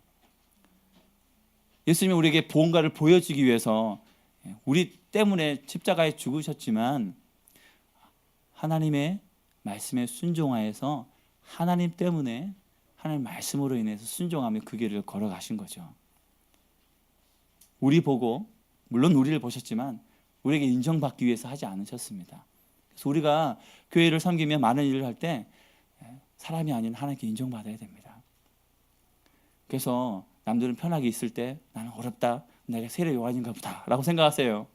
[SPEAKER 1] 예수님이 우리에게 무언가를 보여주기 위해서 우리 때문에 십자가에 죽으셨지만 하나님의 말씀에 순종하여서 하나님 때문에 하나님 말씀으로 인해서 순종하며 그 길을 걸어가신 거죠. 우리 보고 물론 우리를 보셨지만 우리에게 인정받기 위해서 하지 않으셨습니다. 그래서 우리가 교회를 섬기며 많은 일을 할 때 사람이 아닌 하나님께 인정받아야 됩니다. 그래서 남들은 편하게 있을 때 나는 어렵다, 내가 세례 요한인가 보다 라고 생각하세요.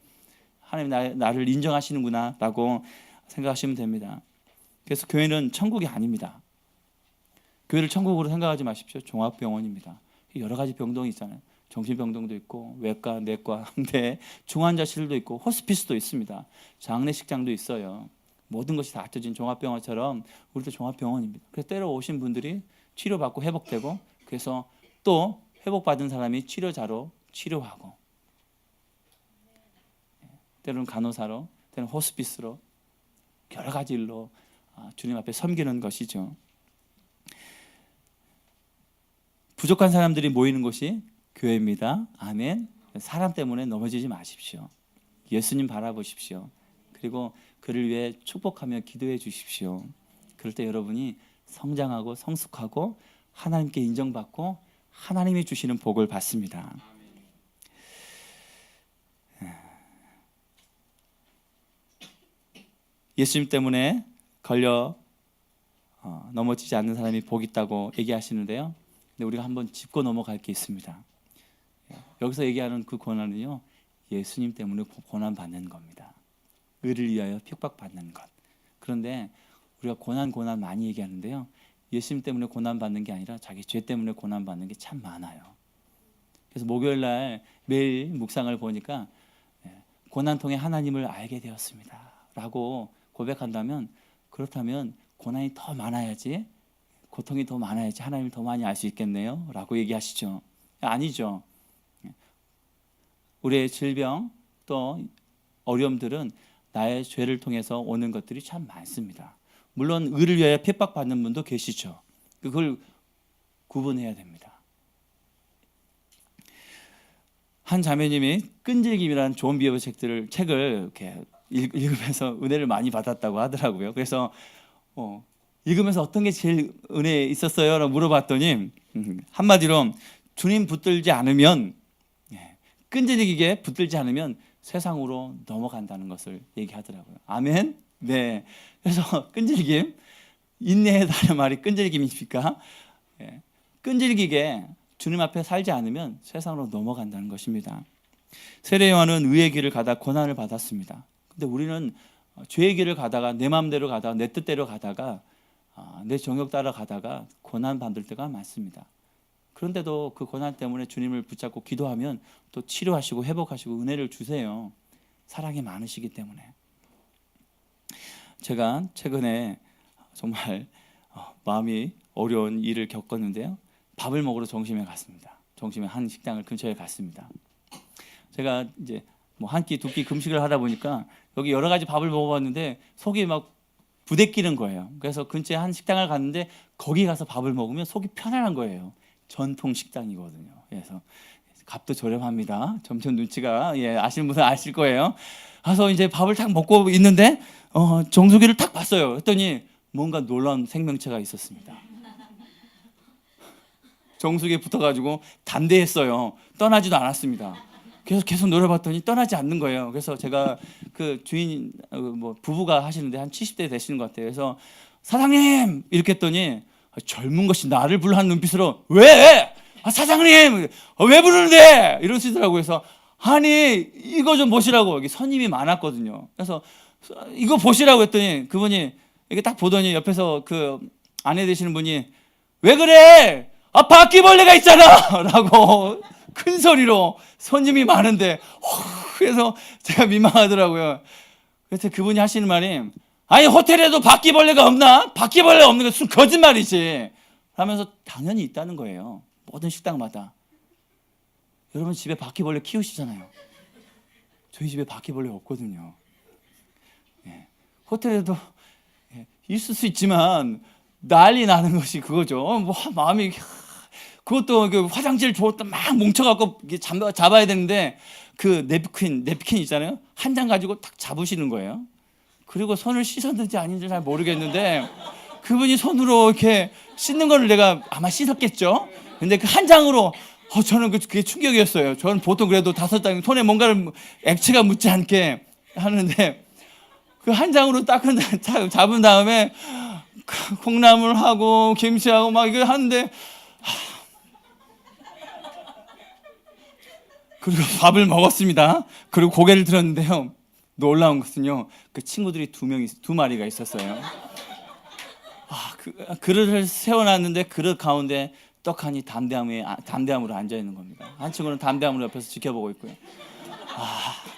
[SPEAKER 1] 하나님 나를 인정하시는구나 라고 생각하시면 됩니다. 그래서 교회는 천국이 아닙니다. 교회를 천국으로 생각하지 마십시오. 종합병원입니다. 여러 가지 병동이 있잖아요. 정신병동도 있고 외과, 내과, 네, 중환자실도 있고 호스피스도 있습니다. 장례식장도 있어요. 모든 것이 다 갖춰진 종합병원처럼 우리도 종합병원입니다. 그래서 때로 오신 분들이 치료받고 회복되고 그래서 또 회복받은 사람이 치료자로 치료하고 때로는 간호사로 때로는 호스피스로 여러 가지 일로 주님 앞에 섬기는 것이죠. 부족한 사람들이 모이는 곳이 교회입니다. 아멘. 사람 때문에 넘어지지 마십시오. 예수님 바라보십시오. 그리고 그를 위해 축복하며 기도해 주십시오. 그럴 때 여러분이 성장하고 성숙하고 하나님께 인정받고 하나님이 주시는 복을 받습니다. 예수님 때문에 걸려 넘어지지 않는 사람이 복 있다고 얘기하시는데요. 근데 우리가 한번 짚고 넘어갈 게 있습니다. 여기서 얘기하는 그 고난은요, 예수님 때문에 고난 받는 겁니다. 의를 위하여 핍박받는 것. 그런데 우리가 고난 많이 얘기하는데요, 예수님 때문에 고난 받는 게 아니라 자기 죄 때문에 고난 받는 게 참 많아요. 그래서 목요일 날 매일 묵상을 보니까 고난 통해 하나님을 알게 되었습니다 라고 고백한다면, 그렇다면 고난이 더 많아야지, 고통이 더 많아야지 하나님을 더 많이 알 수 있겠네요 라고 얘기하시죠. 아니죠. 우리의 질병 또 어려움들은 나의 죄를 통해서 오는 것들이 참 많습니다. 물론 의를 위하여 핍박받는 분도 계시죠. 그걸 구분해야 됩니다. 한 자매님이 끈질김이라는 좋은 비유의 책을 이렇게 읽으면서 은혜를 많이 받았다고 하더라고요. 그래서 읽으면서 어떤 게 제일 은혜 있었어요? 라고 물어봤더니 한마디로 주님 붙들지 않으면, 끈질기게 붙들지 않으면 세상으로 넘어간다는 것을 얘기하더라고요. 아멘? 네. 그래서 끈질김, 인내에 다른 말이 끈질김이니까 끈질기게 주님 앞에 살지 않으면 세상으로 넘어간다는 것입니다. 세례 요한은 의의 길을 가다 고난을 받았습니다. 근데 우리는 죄의 길을 가다가 내 마음대로 가다가 내 뜻대로 가다가 내 정욕 따라 가다가 고난 받을 때가 많습니다. 그런데도 그 고난 때문에 주님을 붙잡고 기도하면 또 치료하시고 회복하시고 은혜를 주세요. 사랑이 많으시기 때문에. 제가 최근에 정말 마음이 어려운 일을 겪었는데요, 밥을 먹으러 정심에 갔습니다. 정심에 한 식당을 근처에 갔습니다. 제가 이제 한 끼, 두 끼 금식을 하다 보니까 여기 여러 가지 밥을 먹어봤는데 속이 막 부대끼는 거예요. 그래서 근처에 한 식당을 갔는데 거기 가서 밥을 먹으면 속이 편안한 거예요. 전통 식당이거든요. 그래서 값도 저렴합니다. 점점 눈치가 아시는 분은 아실 거예요. 가서 이제 밥을 딱 먹고 있는데 정수기를 딱 봤어요. 했더니 뭔가 놀라운 생명체가 있었습니다. 정수기에 붙어가지고 담대했어요. 떠나지도 않았습니다. 그래서 계속 노려봤더니 떠나지 않는 거예요. 그래서 제가 그 주인 부부가 하시는데 한 70대 되시는 것 같아요. 그래서 사장님 이렇게 했더니 젊은 것이 나를 불러한 눈빛으로 왜? 사장님 왜 부르는데? 이러시더라고요. 그래서 아니 이거 좀 보시라고. 여기 손님이 많았거든요. 그래서 이거 보시라고 했더니 그분이 이렇게 딱 보더니 옆에서 그 아내 되시는 분이 왜 그래? 바퀴벌레가 있잖아! 라고 큰 소리로, 손님이 많은데 그래서 제가 민망하더라고요. 그래서 그분이 하시는 말이 아니 호텔에도 바퀴벌레가 없나? 바퀴벌레 없는 건 거짓말이지 하면서 당연히 있다는 거예요. 모든 식당마다. 여러분 집에 바퀴벌레 키우시잖아요. 저희 집에 바퀴벌레 없거든요. 호텔에도 있을 수 있지만 난리 나는 것이 그거죠. 마음이 그것도 그 화장실 주웠다 막 뭉쳐갖고 잡아야 되는데 그 냅킨 있잖아요. 한 장 가지고 딱 잡으시는 거예요. 그리고 손을 씻었는지 아닌지 잘 모르겠는데 그분이 손으로 이렇게 씻는 거를 내가 아마 씻었겠죠. 근데 그 한 장으로 저는 그게 충격이었어요. 저는 보통 그래도 5장 손에 뭔가를 액체가 묻지 않게 하는데 그 한 장으로 딱 잡은 다음에 콩나물하고 김치하고 막 이거 하는데 그리고 밥을 먹었습니다. 그리고 고개를 들었는데요, 놀라운 것은요, 그 친구들이 두 마리가 있었어요. 그릇을 세워놨는데 그릇 가운데 떡하니 담대함으로 앉아 있는 겁니다. 한 친구는 담대함으로 옆에서 지켜보고 있고요.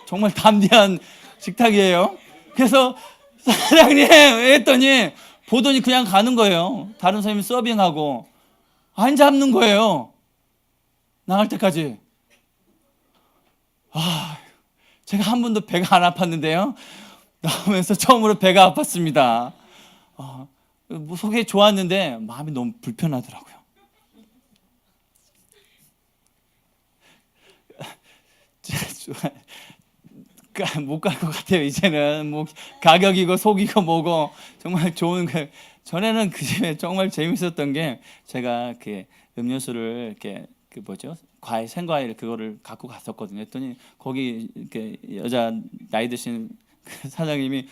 [SPEAKER 1] 정말 담대한 식탁이에요. 그래서 사장님 했더니 보더니 그냥 가는 거예요. 다른 사람이 서빙하고 안 잡는 거예요. 나갈 때까지. 제가 한 번도 배가 안 아팠는데요, 나오면서 처음으로 배가 아팠습니다. 속이 좋았는데 마음이 너무 불편하더라고요. 못 갈 것 같아요. 이제는 가격이고 속이고 뭐고 정말 좋은 전에는 그 집에 정말 재밌었던 게 제가 그 음료수를 이렇게 생과일 그거를 갖고 갔었거든요. 했더니 거기 이렇게 여자 나이 드신 그 사장님이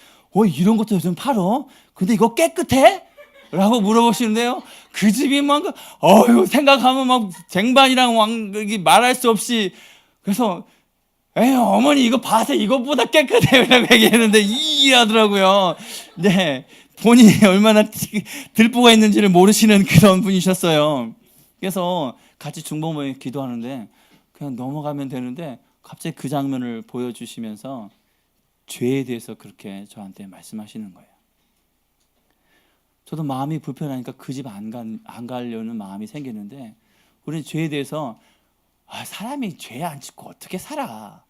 [SPEAKER 1] 이런 것도 요즘 팔어? 근데 이거 깨끗해? 라고 물어보시는데요. 그 집이 막 어휴 생각하면 막 쟁반이랑 말할 수 없이 그래서 에휴 어머니 이거 봐서 이것보다 깨끗해요 라고 얘기했는데 이해하더라고요. 네, 본인이 얼마나 들보가 있는지를 모르시는 그런 분이셨어요. 그래서 같이 중보모에 기도하는데 그냥 넘어가면 되는데 갑자기 그 장면을 보여주시면서 죄에 대해서 그렇게 저한테 말씀하시는 거예요. 저도 마음이 불편하니까 그 집 안 가려는 마음이 생기는데 우리는 죄에 대해서 사람이 죄 안 짓고 어떻게 살아?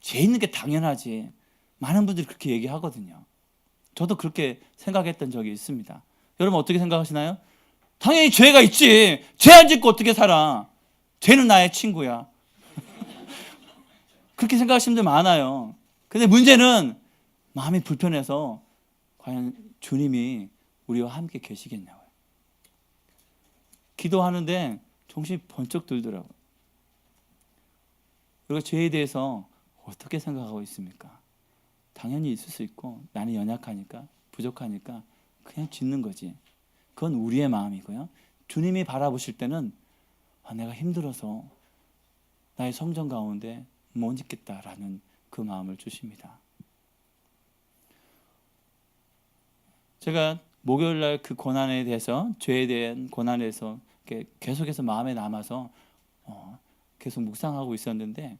[SPEAKER 1] 죄 있는 게 당연하지. 많은 분들이 그렇게 얘기하거든요. 저도 그렇게 생각했던 적이 있습니다. 여러분 어떻게 생각하시나요? 당연히 죄가 있지. 죄 안 짓고 어떻게 살아? 죄는 나의 친구야. 그렇게 생각하시는 분들 많아요. 근데 문제는 마음이 불편해서 과연 주님이 우리와 함께 계시겠냐고요. 기도하는데 정신이 번쩍 들더라고요. 우리가 죄에 대해서 어떻게 생각하고 있습니까? 당연히 있을 수 있고 나는 연약하니까 부족하니까 그냥 짓는 거지. 그건 우리의 마음이고요. 주님이 바라보실 때는 내가 힘들어서 나의 성전 가운데 못 짓겠다라는 그 마음을 주십니다. 제가 목요일날 그 고난에 대해서 죄에 대한 고난에 대해서 계속해서 마음에 남아서 계속 묵상하고 있었는데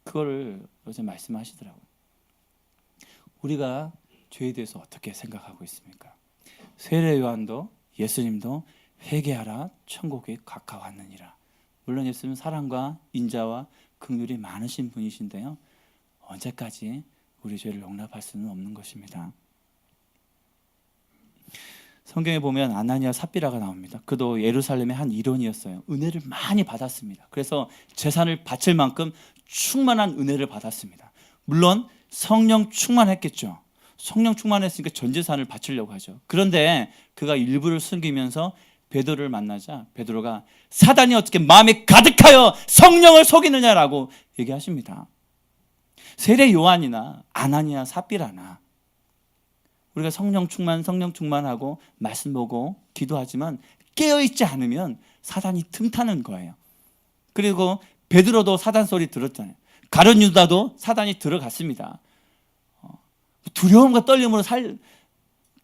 [SPEAKER 1] 그거를 어제 말씀하시더라고요. 우리가 죄에 대해서 어떻게 생각하고 있습니까? 세례 요한도 예수님도 회개하라 천국이 가까웠느니라. 물론 예수님은 사랑과 인자와 긍휼이 많으신 분이신데요. 언제까지 우리 죄를 용납할 수는 없는 것입니다. 성경에 보면 아나니아 삽비라가 나옵니다. 그도 예루살렘의 한 일원이었어요. 은혜를 많이 받았습니다. 그래서 재산을 바칠 만큼 충만한 은혜를 받았습니다. 물론 성령 충만했겠죠. 성령 충만했으니까 전 재산을 바치려고 하죠. 그런데 그가 일부를 숨기면서 베드로를 만나자 베드로가 사단이 어떻게 마음에 가득하여 성령을 속이느냐라고 얘기하십니다. 세례 요한이나 아나니아 삽비라나 우리가 성령 충만하고 말씀 보고 기도하지만 깨어있지 않으면 사단이 틈타는 거예요. 그리고 베드로도 사단 소리 들었잖아요. 가룟 유다도 사단이 들어갔습니다. 두려움과 떨림으로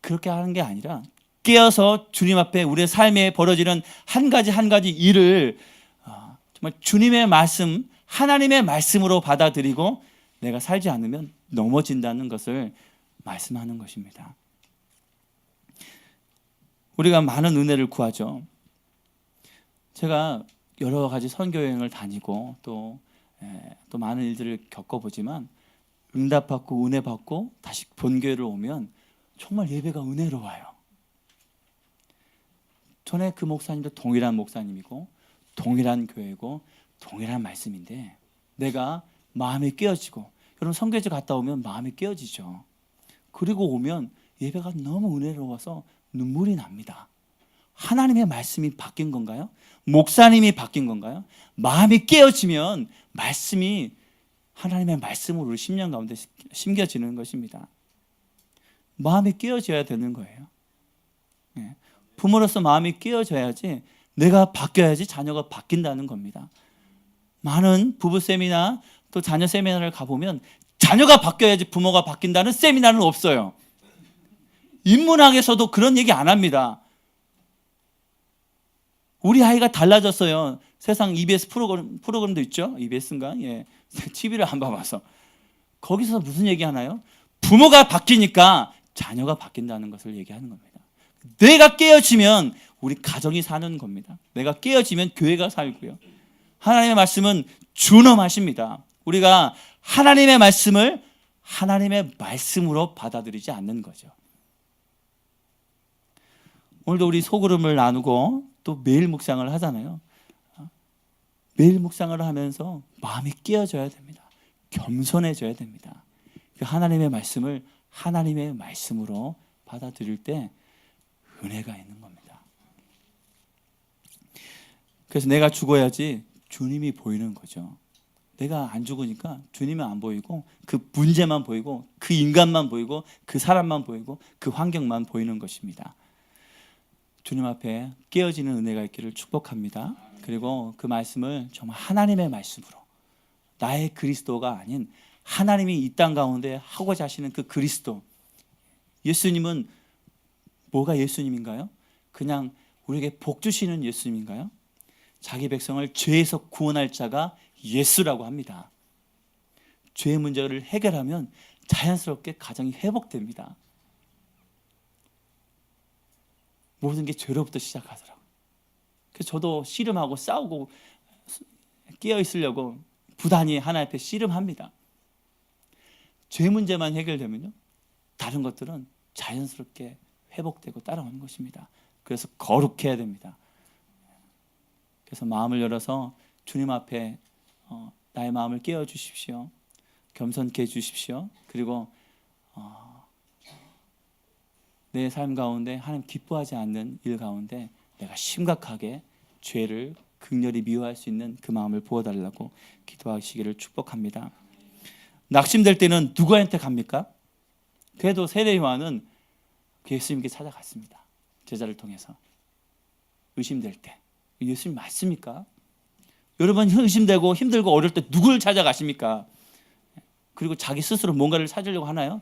[SPEAKER 1] 그렇게 하는 게 아니라 깨어서 주님 앞에 우리의 삶에 벌어지는 한 가지 일을 정말 주님의 말씀, 하나님의 말씀으로 받아들이고 내가 살지 않으면 넘어진다는 것을 말씀하는 것입니다. 우리가 많은 은혜를 구하죠. 제가 여러 가지 선교 여행을 다니고 또 많은 일들을 겪어보지만 응답받고 은혜 받고 다시 본교회를 오면 정말 예배가 은혜로워요. 전에 그 목사님도 동일한 목사님이고 동일한 교회고 동일한 말씀인데 내가 마음이 깨어지고 여러분 선교지 갔다 오면 마음이 깨어지죠. 그리고 오면 예배가 너무 은혜로워서 눈물이 납니다. 하나님의 말씀이 바뀐 건가요? 목사님이 바뀐 건가요? 마음이 깨어지면 말씀이 하나님의 말씀으로 우리 심령 가운데 심겨지는 것입니다. 마음이 깨어져야 되는 거예요. 부모로서 마음이 깨어져야지 내가 바뀌어야지 자녀가 바뀐다는 겁니다. 많은 부부 세미나 또 자녀 세미나를 가보면 자녀가 바뀌어야지 부모가 바뀐다는 세미나는 없어요. 인문학에서도 그런 얘기 안 합니다. 우리 아이가 달라졌어요. 세상 EBS 프로그램도 있죠. EBS인가? 예. TV를 안 봐봐서. 거기서 무슨 얘기 하나요? 부모가 바뀌니까 자녀가 바뀐다는 것을 얘기하는 겁니다. 내가 깨어지면 우리 가정이 사는 겁니다. 내가 깨어지면 교회가 살고요. 하나님의 말씀은 준엄하십니다. 우리가 하나님의 말씀을 하나님의 말씀으로 받아들이지 않는 거죠. 오늘도 우리 소그룹을 나누고 또 매일 묵상을 하잖아요. 매일 묵상을 하면서 마음이 깨어져야 됩니다. 겸손해져야 됩니다. 하나님의 말씀을 하나님의 말씀으로 받아들일 때 은혜가 있는 겁니다. 그래서 내가 죽어야지 주님이 보이는 거죠. 내가 안 죽으니까 주님은 안 보이고 그 문제만 보이고 그 인간만 보이고 그 사람만 보이고 그 환경만 보이는 것입니다. 주님 앞에 깨어지는 은혜가 있기를 축복합니다. 그리고 그 말씀을 정말 하나님의 말씀으로, 나의 그리스도가 아닌 하나님이 이 땅 가운데 하고자 하시는 그 그리스도. 예수님은 뭐가 예수님인가요? 그냥 우리에게 복 주시는 예수님인가요? 자기 백성을 죄에서 구원할 자가 예수라고 합니다. 죄의 문제를 해결하면 자연스럽게 가정이 회복됩니다. 모든 게 죄로부터 시작하더라고요. 그래서 저도 씨름하고 싸우고 깨어 있으려고 부단히 하나님 앞에 씨름합니다. 죄 문제만 해결되면요, 다른 것들은 자연스럽게 회복되고 따라오는 것입니다. 그래서 거룩해야 됩니다. 그래서 마음을 열어서 주님 앞에 나의 마음을 깨워 주십시오. 겸손케 해 주십시오. 그리고 내 삶 가운데 하나님 기뻐하지 않는 일 가운데 내가 심각하게 죄를 극렬히 미워할 수 있는 그 마음을 부어달라고 기도하시기를 축복합니다. 낙심될 때는 누구한테 갑니까? 그래도 세례 요한은 예수님께 찾아갔습니다. 제자를 통해서. 의심될 때 예수님 맞습니까? 여러분 의심되고 힘들고 어려울 때 누굴 찾아가십니까? 그리고 자기 스스로 뭔가를 찾으려고 하나요?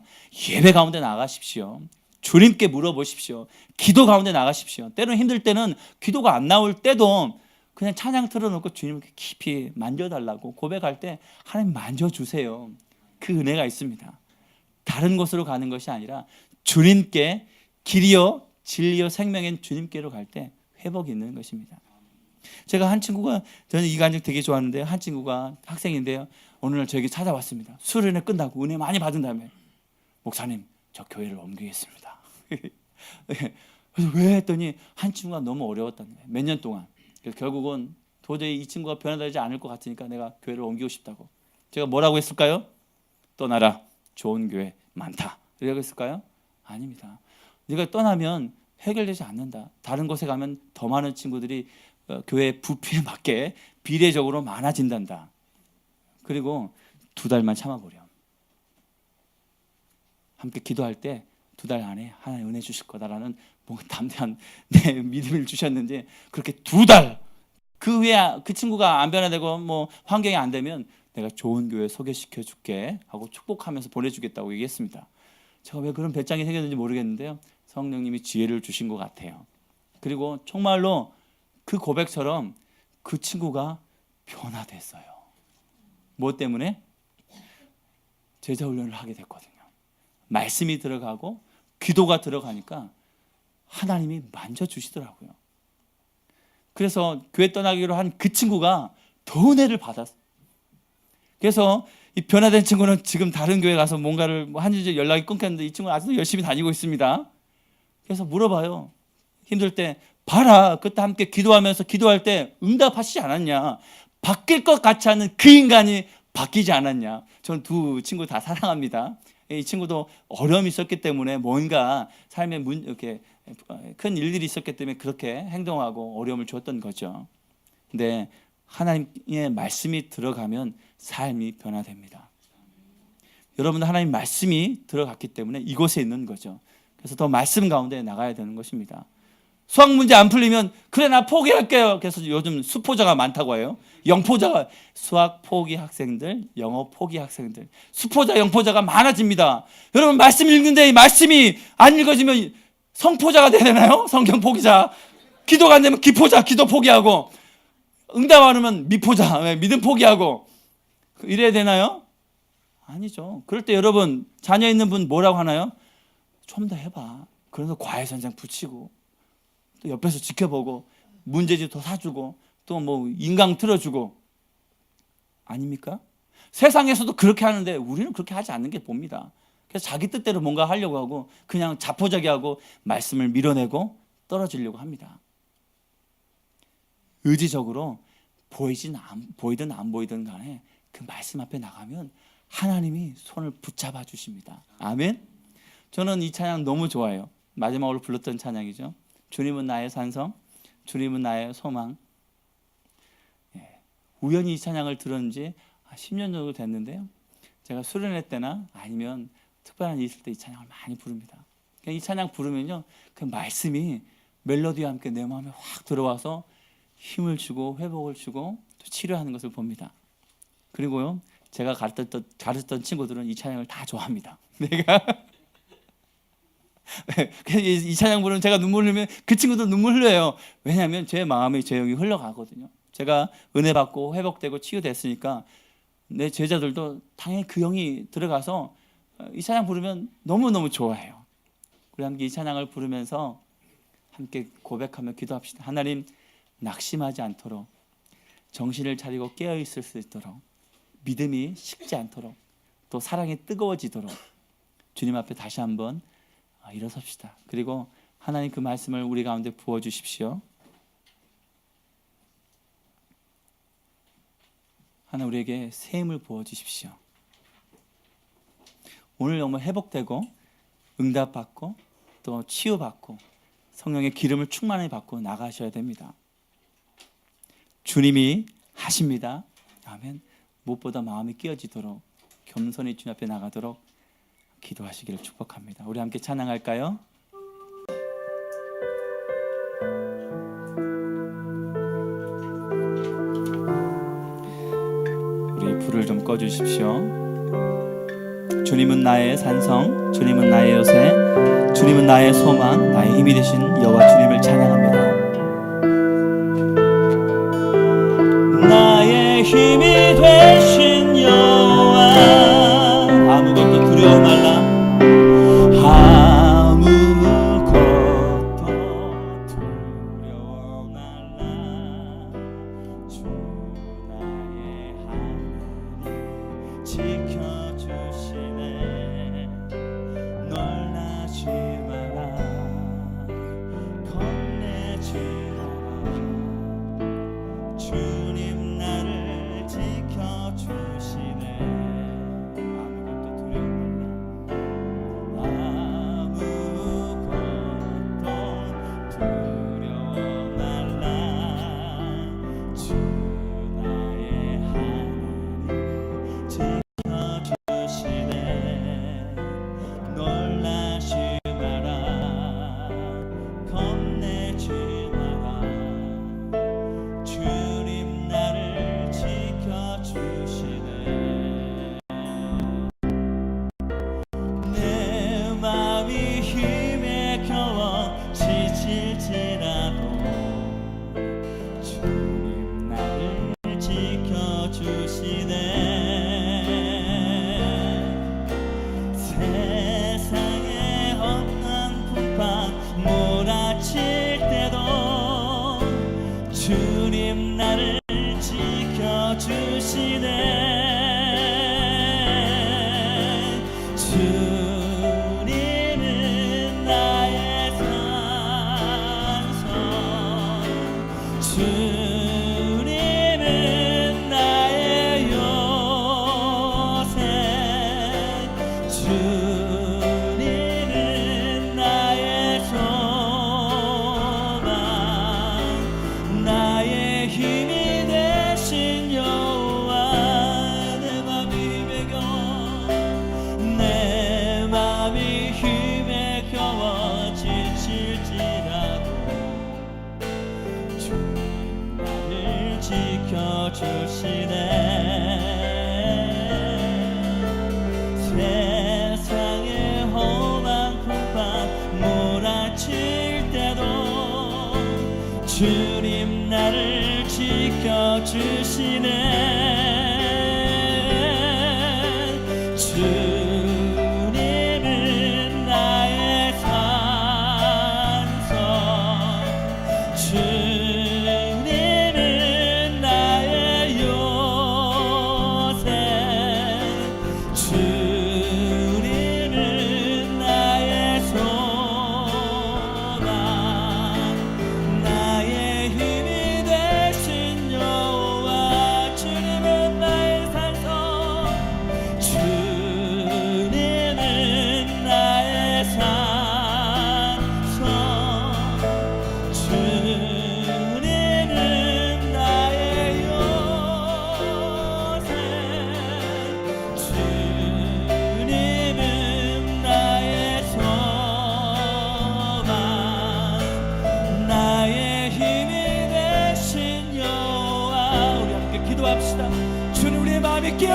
[SPEAKER 1] 예배 가운데 나가십시오. 주님께 물어보십시오. 기도 가운데 나가십시오. 때로는 힘들 때는 기도가 안 나올 때도 그냥 찬양 틀어놓고 주님께 깊이 만져달라고 고백할 때 하나님 만져주세요. 그 은혜가 있습니다. 다른 곳으로 가는 것이 아니라 주님께, 길이요 진리요 생명인 주님께로 갈 때 회복이 있는 것입니다. 제가 한 친구가, 저는 이 간증 되게 좋아하는데, 한 친구가 학생인데요, 어느 날 저에게 찾아왔습니다. 수련회 끝나고 은혜 많이 받은 다음에, 목사님 저 교회를 옮기겠습니다. 그래서 왜 했더니 한 친구가 너무 어려웠다는 거예요. 몇 년 동안. 그래서 결국은 도저히 이 친구가 변화되지 않을 것 같으니까 내가 교회를 옮기고 싶다고. 제가 뭐라고 했을까요? 떠나라, 좋은 교회 많다, 이라고 했을까요? 아닙니다. 네가 떠나면 해결되지 않는다. 다른 곳에 가면 더 많은 친구들이 교회 부피에 맞게 비례적으로 많아진단다. 그리고 2달만 참아보렴. 함께 기도할 때 2달 안에 하나님 은혜 주실 거다라는 뭔가 담대한 믿음을 주셨는지, 그렇게 2달 그 후에 그 친구가 안 변화되고 뭐 환경이 안 되면 내가 좋은 교회 소개시켜 줄게 하고 축복하면서 보내주겠다고 얘기했습니다. 제가 왜 그런 배짱이 생겼는지 모르겠는데요, 성령님이 지혜를 주신 것 같아요. 그리고 정말로 그 고백처럼 그 친구가 변화됐어요. 뭐 때문에? 제자 훈련을 하게 됐거든요. 말씀이 들어가고 기도가 들어가니까 하나님이 만져주시더라고요. 그래서 교회 떠나기로 한 그 친구가 더 은혜를 받았어요. 그래서 이 변화된 친구는 지금 다른 교회 가서 뭔가를 한지 연락이 끊겼는데 이 친구는 아직도 열심히 다니고 있습니다. 그래서 물어봐요. 힘들 때 봐라, 그때 함께 기도하면서 기도할 때 응답하시지 않았냐? 바뀔 것 같지 않은 그 인간이 바뀌지 않았냐? 저는 두 친구 다 사랑합니다. 이 친구도 어려움이 있었기 때문에, 뭔가 삶에 이렇게 큰 일들이 있었기 때문에 그렇게 행동하고 어려움을 줬던 거죠. 근데 하나님의 말씀이 들어가면 삶이 변화됩니다. 여러분도 하나님 말씀이 들어갔기 때문에 이곳에 있는 거죠. 그래서 더 말씀 가운데 나가야 되는 것입니다. 수학 문제 안 풀리면 그래 나 포기할게요. 그래서 요즘 수포자가 많다고 해요. 영포자가, 수학 포기 학생들, 영어 포기 학생들, 수포자 영포자가 많아집니다. 여러분 말씀 읽는데 이 말씀이 안 읽어지면 성포자가 되나요? 성경 포기자. 기도가 안 되면 기포자, 기도 포기하고, 응답 안 오면 미포자, 믿음 포기하고, 이래야 되나요? 아니죠. 그럴 때 여러분 자녀 있는 분 뭐라고 하나요? 좀 더 해봐. 그래서 과외선생 붙이고, 또 옆에서 지켜보고, 문제집 더 사주고, 또 뭐 인강 틀어주고, 아닙니까? 세상에서도 그렇게 하는데 우리는 그렇게 하지 않는 게 봅니다. 그래서 자기 뜻대로 뭔가 하려고 하고 그냥 자포자기하고 말씀을 밀어내고 떨어지려고 합니다. 의지적으로 보이든 안 보이든 간에 그 말씀 앞에 나가면 하나님이 손을 붙잡아 주십니다. 아멘. 저는 이 찬양 너무 좋아요. 마지막으로 불렀던 찬양이죠. 주님은 나의 산성, 주님은 나의 소망. 우연히 이 찬양을 들었는지 10년 정도 됐는데요, 제가 수련회 때나 아니면 특별한 일이 있을 때 이 찬양을 많이 부릅니다. 이 찬양 부르면요, 그 말씀이 멜로디와 함께 내 마음에 확 들어와서 힘을 주고 회복을 주고 또 치료하는 것을 봅니다. 그리고요, 제가 가르쳤던 친구들은 이 찬양을 다 좋아합니다. 내가 이 찬양 부르면 제가 눈물 흘리면 그 친구도 눈물 흘려요. 왜냐하면 제 마음에 제 영이 흘러가거든요. 제가 은혜 받고 회복되고 치유됐으니까 내 제자들도 당연히 그 영이 들어가서 이 찬양 부르면 너무너무 좋아해요. 우리 함께 이 찬양을 부르면서 함께 고백하며 기도합시다. 하나님, 낙심하지 않도록, 정신을 차리고 깨어있을 수 있도록, 믿음이 식지 않도록, 또 사랑이 뜨거워지도록 주님 앞에 다시 한번 일어섭시다. 그리고 하나님 그 말씀을 우리 가운데 부어주십시오. 하나님 우리에게 새 힘을 부어주십시오. 오늘 정말 회복되고 응답받고 또 치유받고 성령의 기름을 충만히 받고 나가셔야 됩니다. 주님이 하십니다. 아멘. 무엇보다 마음이 끼어지도록 겸손히 주님 앞에 나가도록 기도하시기를 축복합니다. 우리 함께 찬양할까요? 우리 불을 좀 꺼주십시오. 주님은 나의 산성, 주님은 나의 요새, 주님은 나의 소망, 나의 힘이 되신 여호와 주님을 찬양합니다. 나의 힘이 되신 여호와, 아무것도 두려워 말라, 아무것도 두려워 말라. 주 나의 하나님 지켜주시네. 놀라지 마라, 겁내지 마라. 주님 나를 지켜주시네. 아무것도 두려워 말라, 아무것도 두려워 말라. 주 나의 하나님 지켜주시네. 놀라지 마라, 겁내지 마라. 주님 나를 지켜주시네. 내 마음이 힘에 겨워 지칠지라도 주님 나를 지켜주시네. 세상의 험한 풍파 몰아칠 때도 주님 나를 지켜주시네. 주님은 나의 산성, 주님은 나의 요새, 주님은 나의 소망, 나의 힘이 되신 여호와. 내 맘이 힘에 겨워, 내 맘이 힘에 겨워 지칠지라도 주님 나를 지켜주시네. 세상의 험한 풍파 몰아칠 때도 주님 나를 지켜주시네. 주님은 나의 산성, 주님은 나의 요새, 주님은 나의 소망, 나의 힘이 되신 여호와.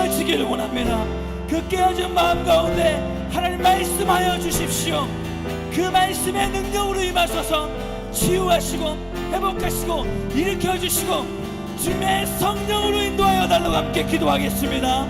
[SPEAKER 1] 깨어지기를 원합니다. 그 깨어진 마음 가운데 하나님 말씀하여 주십시오. 그 말씀의 능력으로 임하셔서 치유하시고 회복하시고 일으켜 주시고 주님의 성령으로 인도하여 달라고 함께 기도하겠습니다.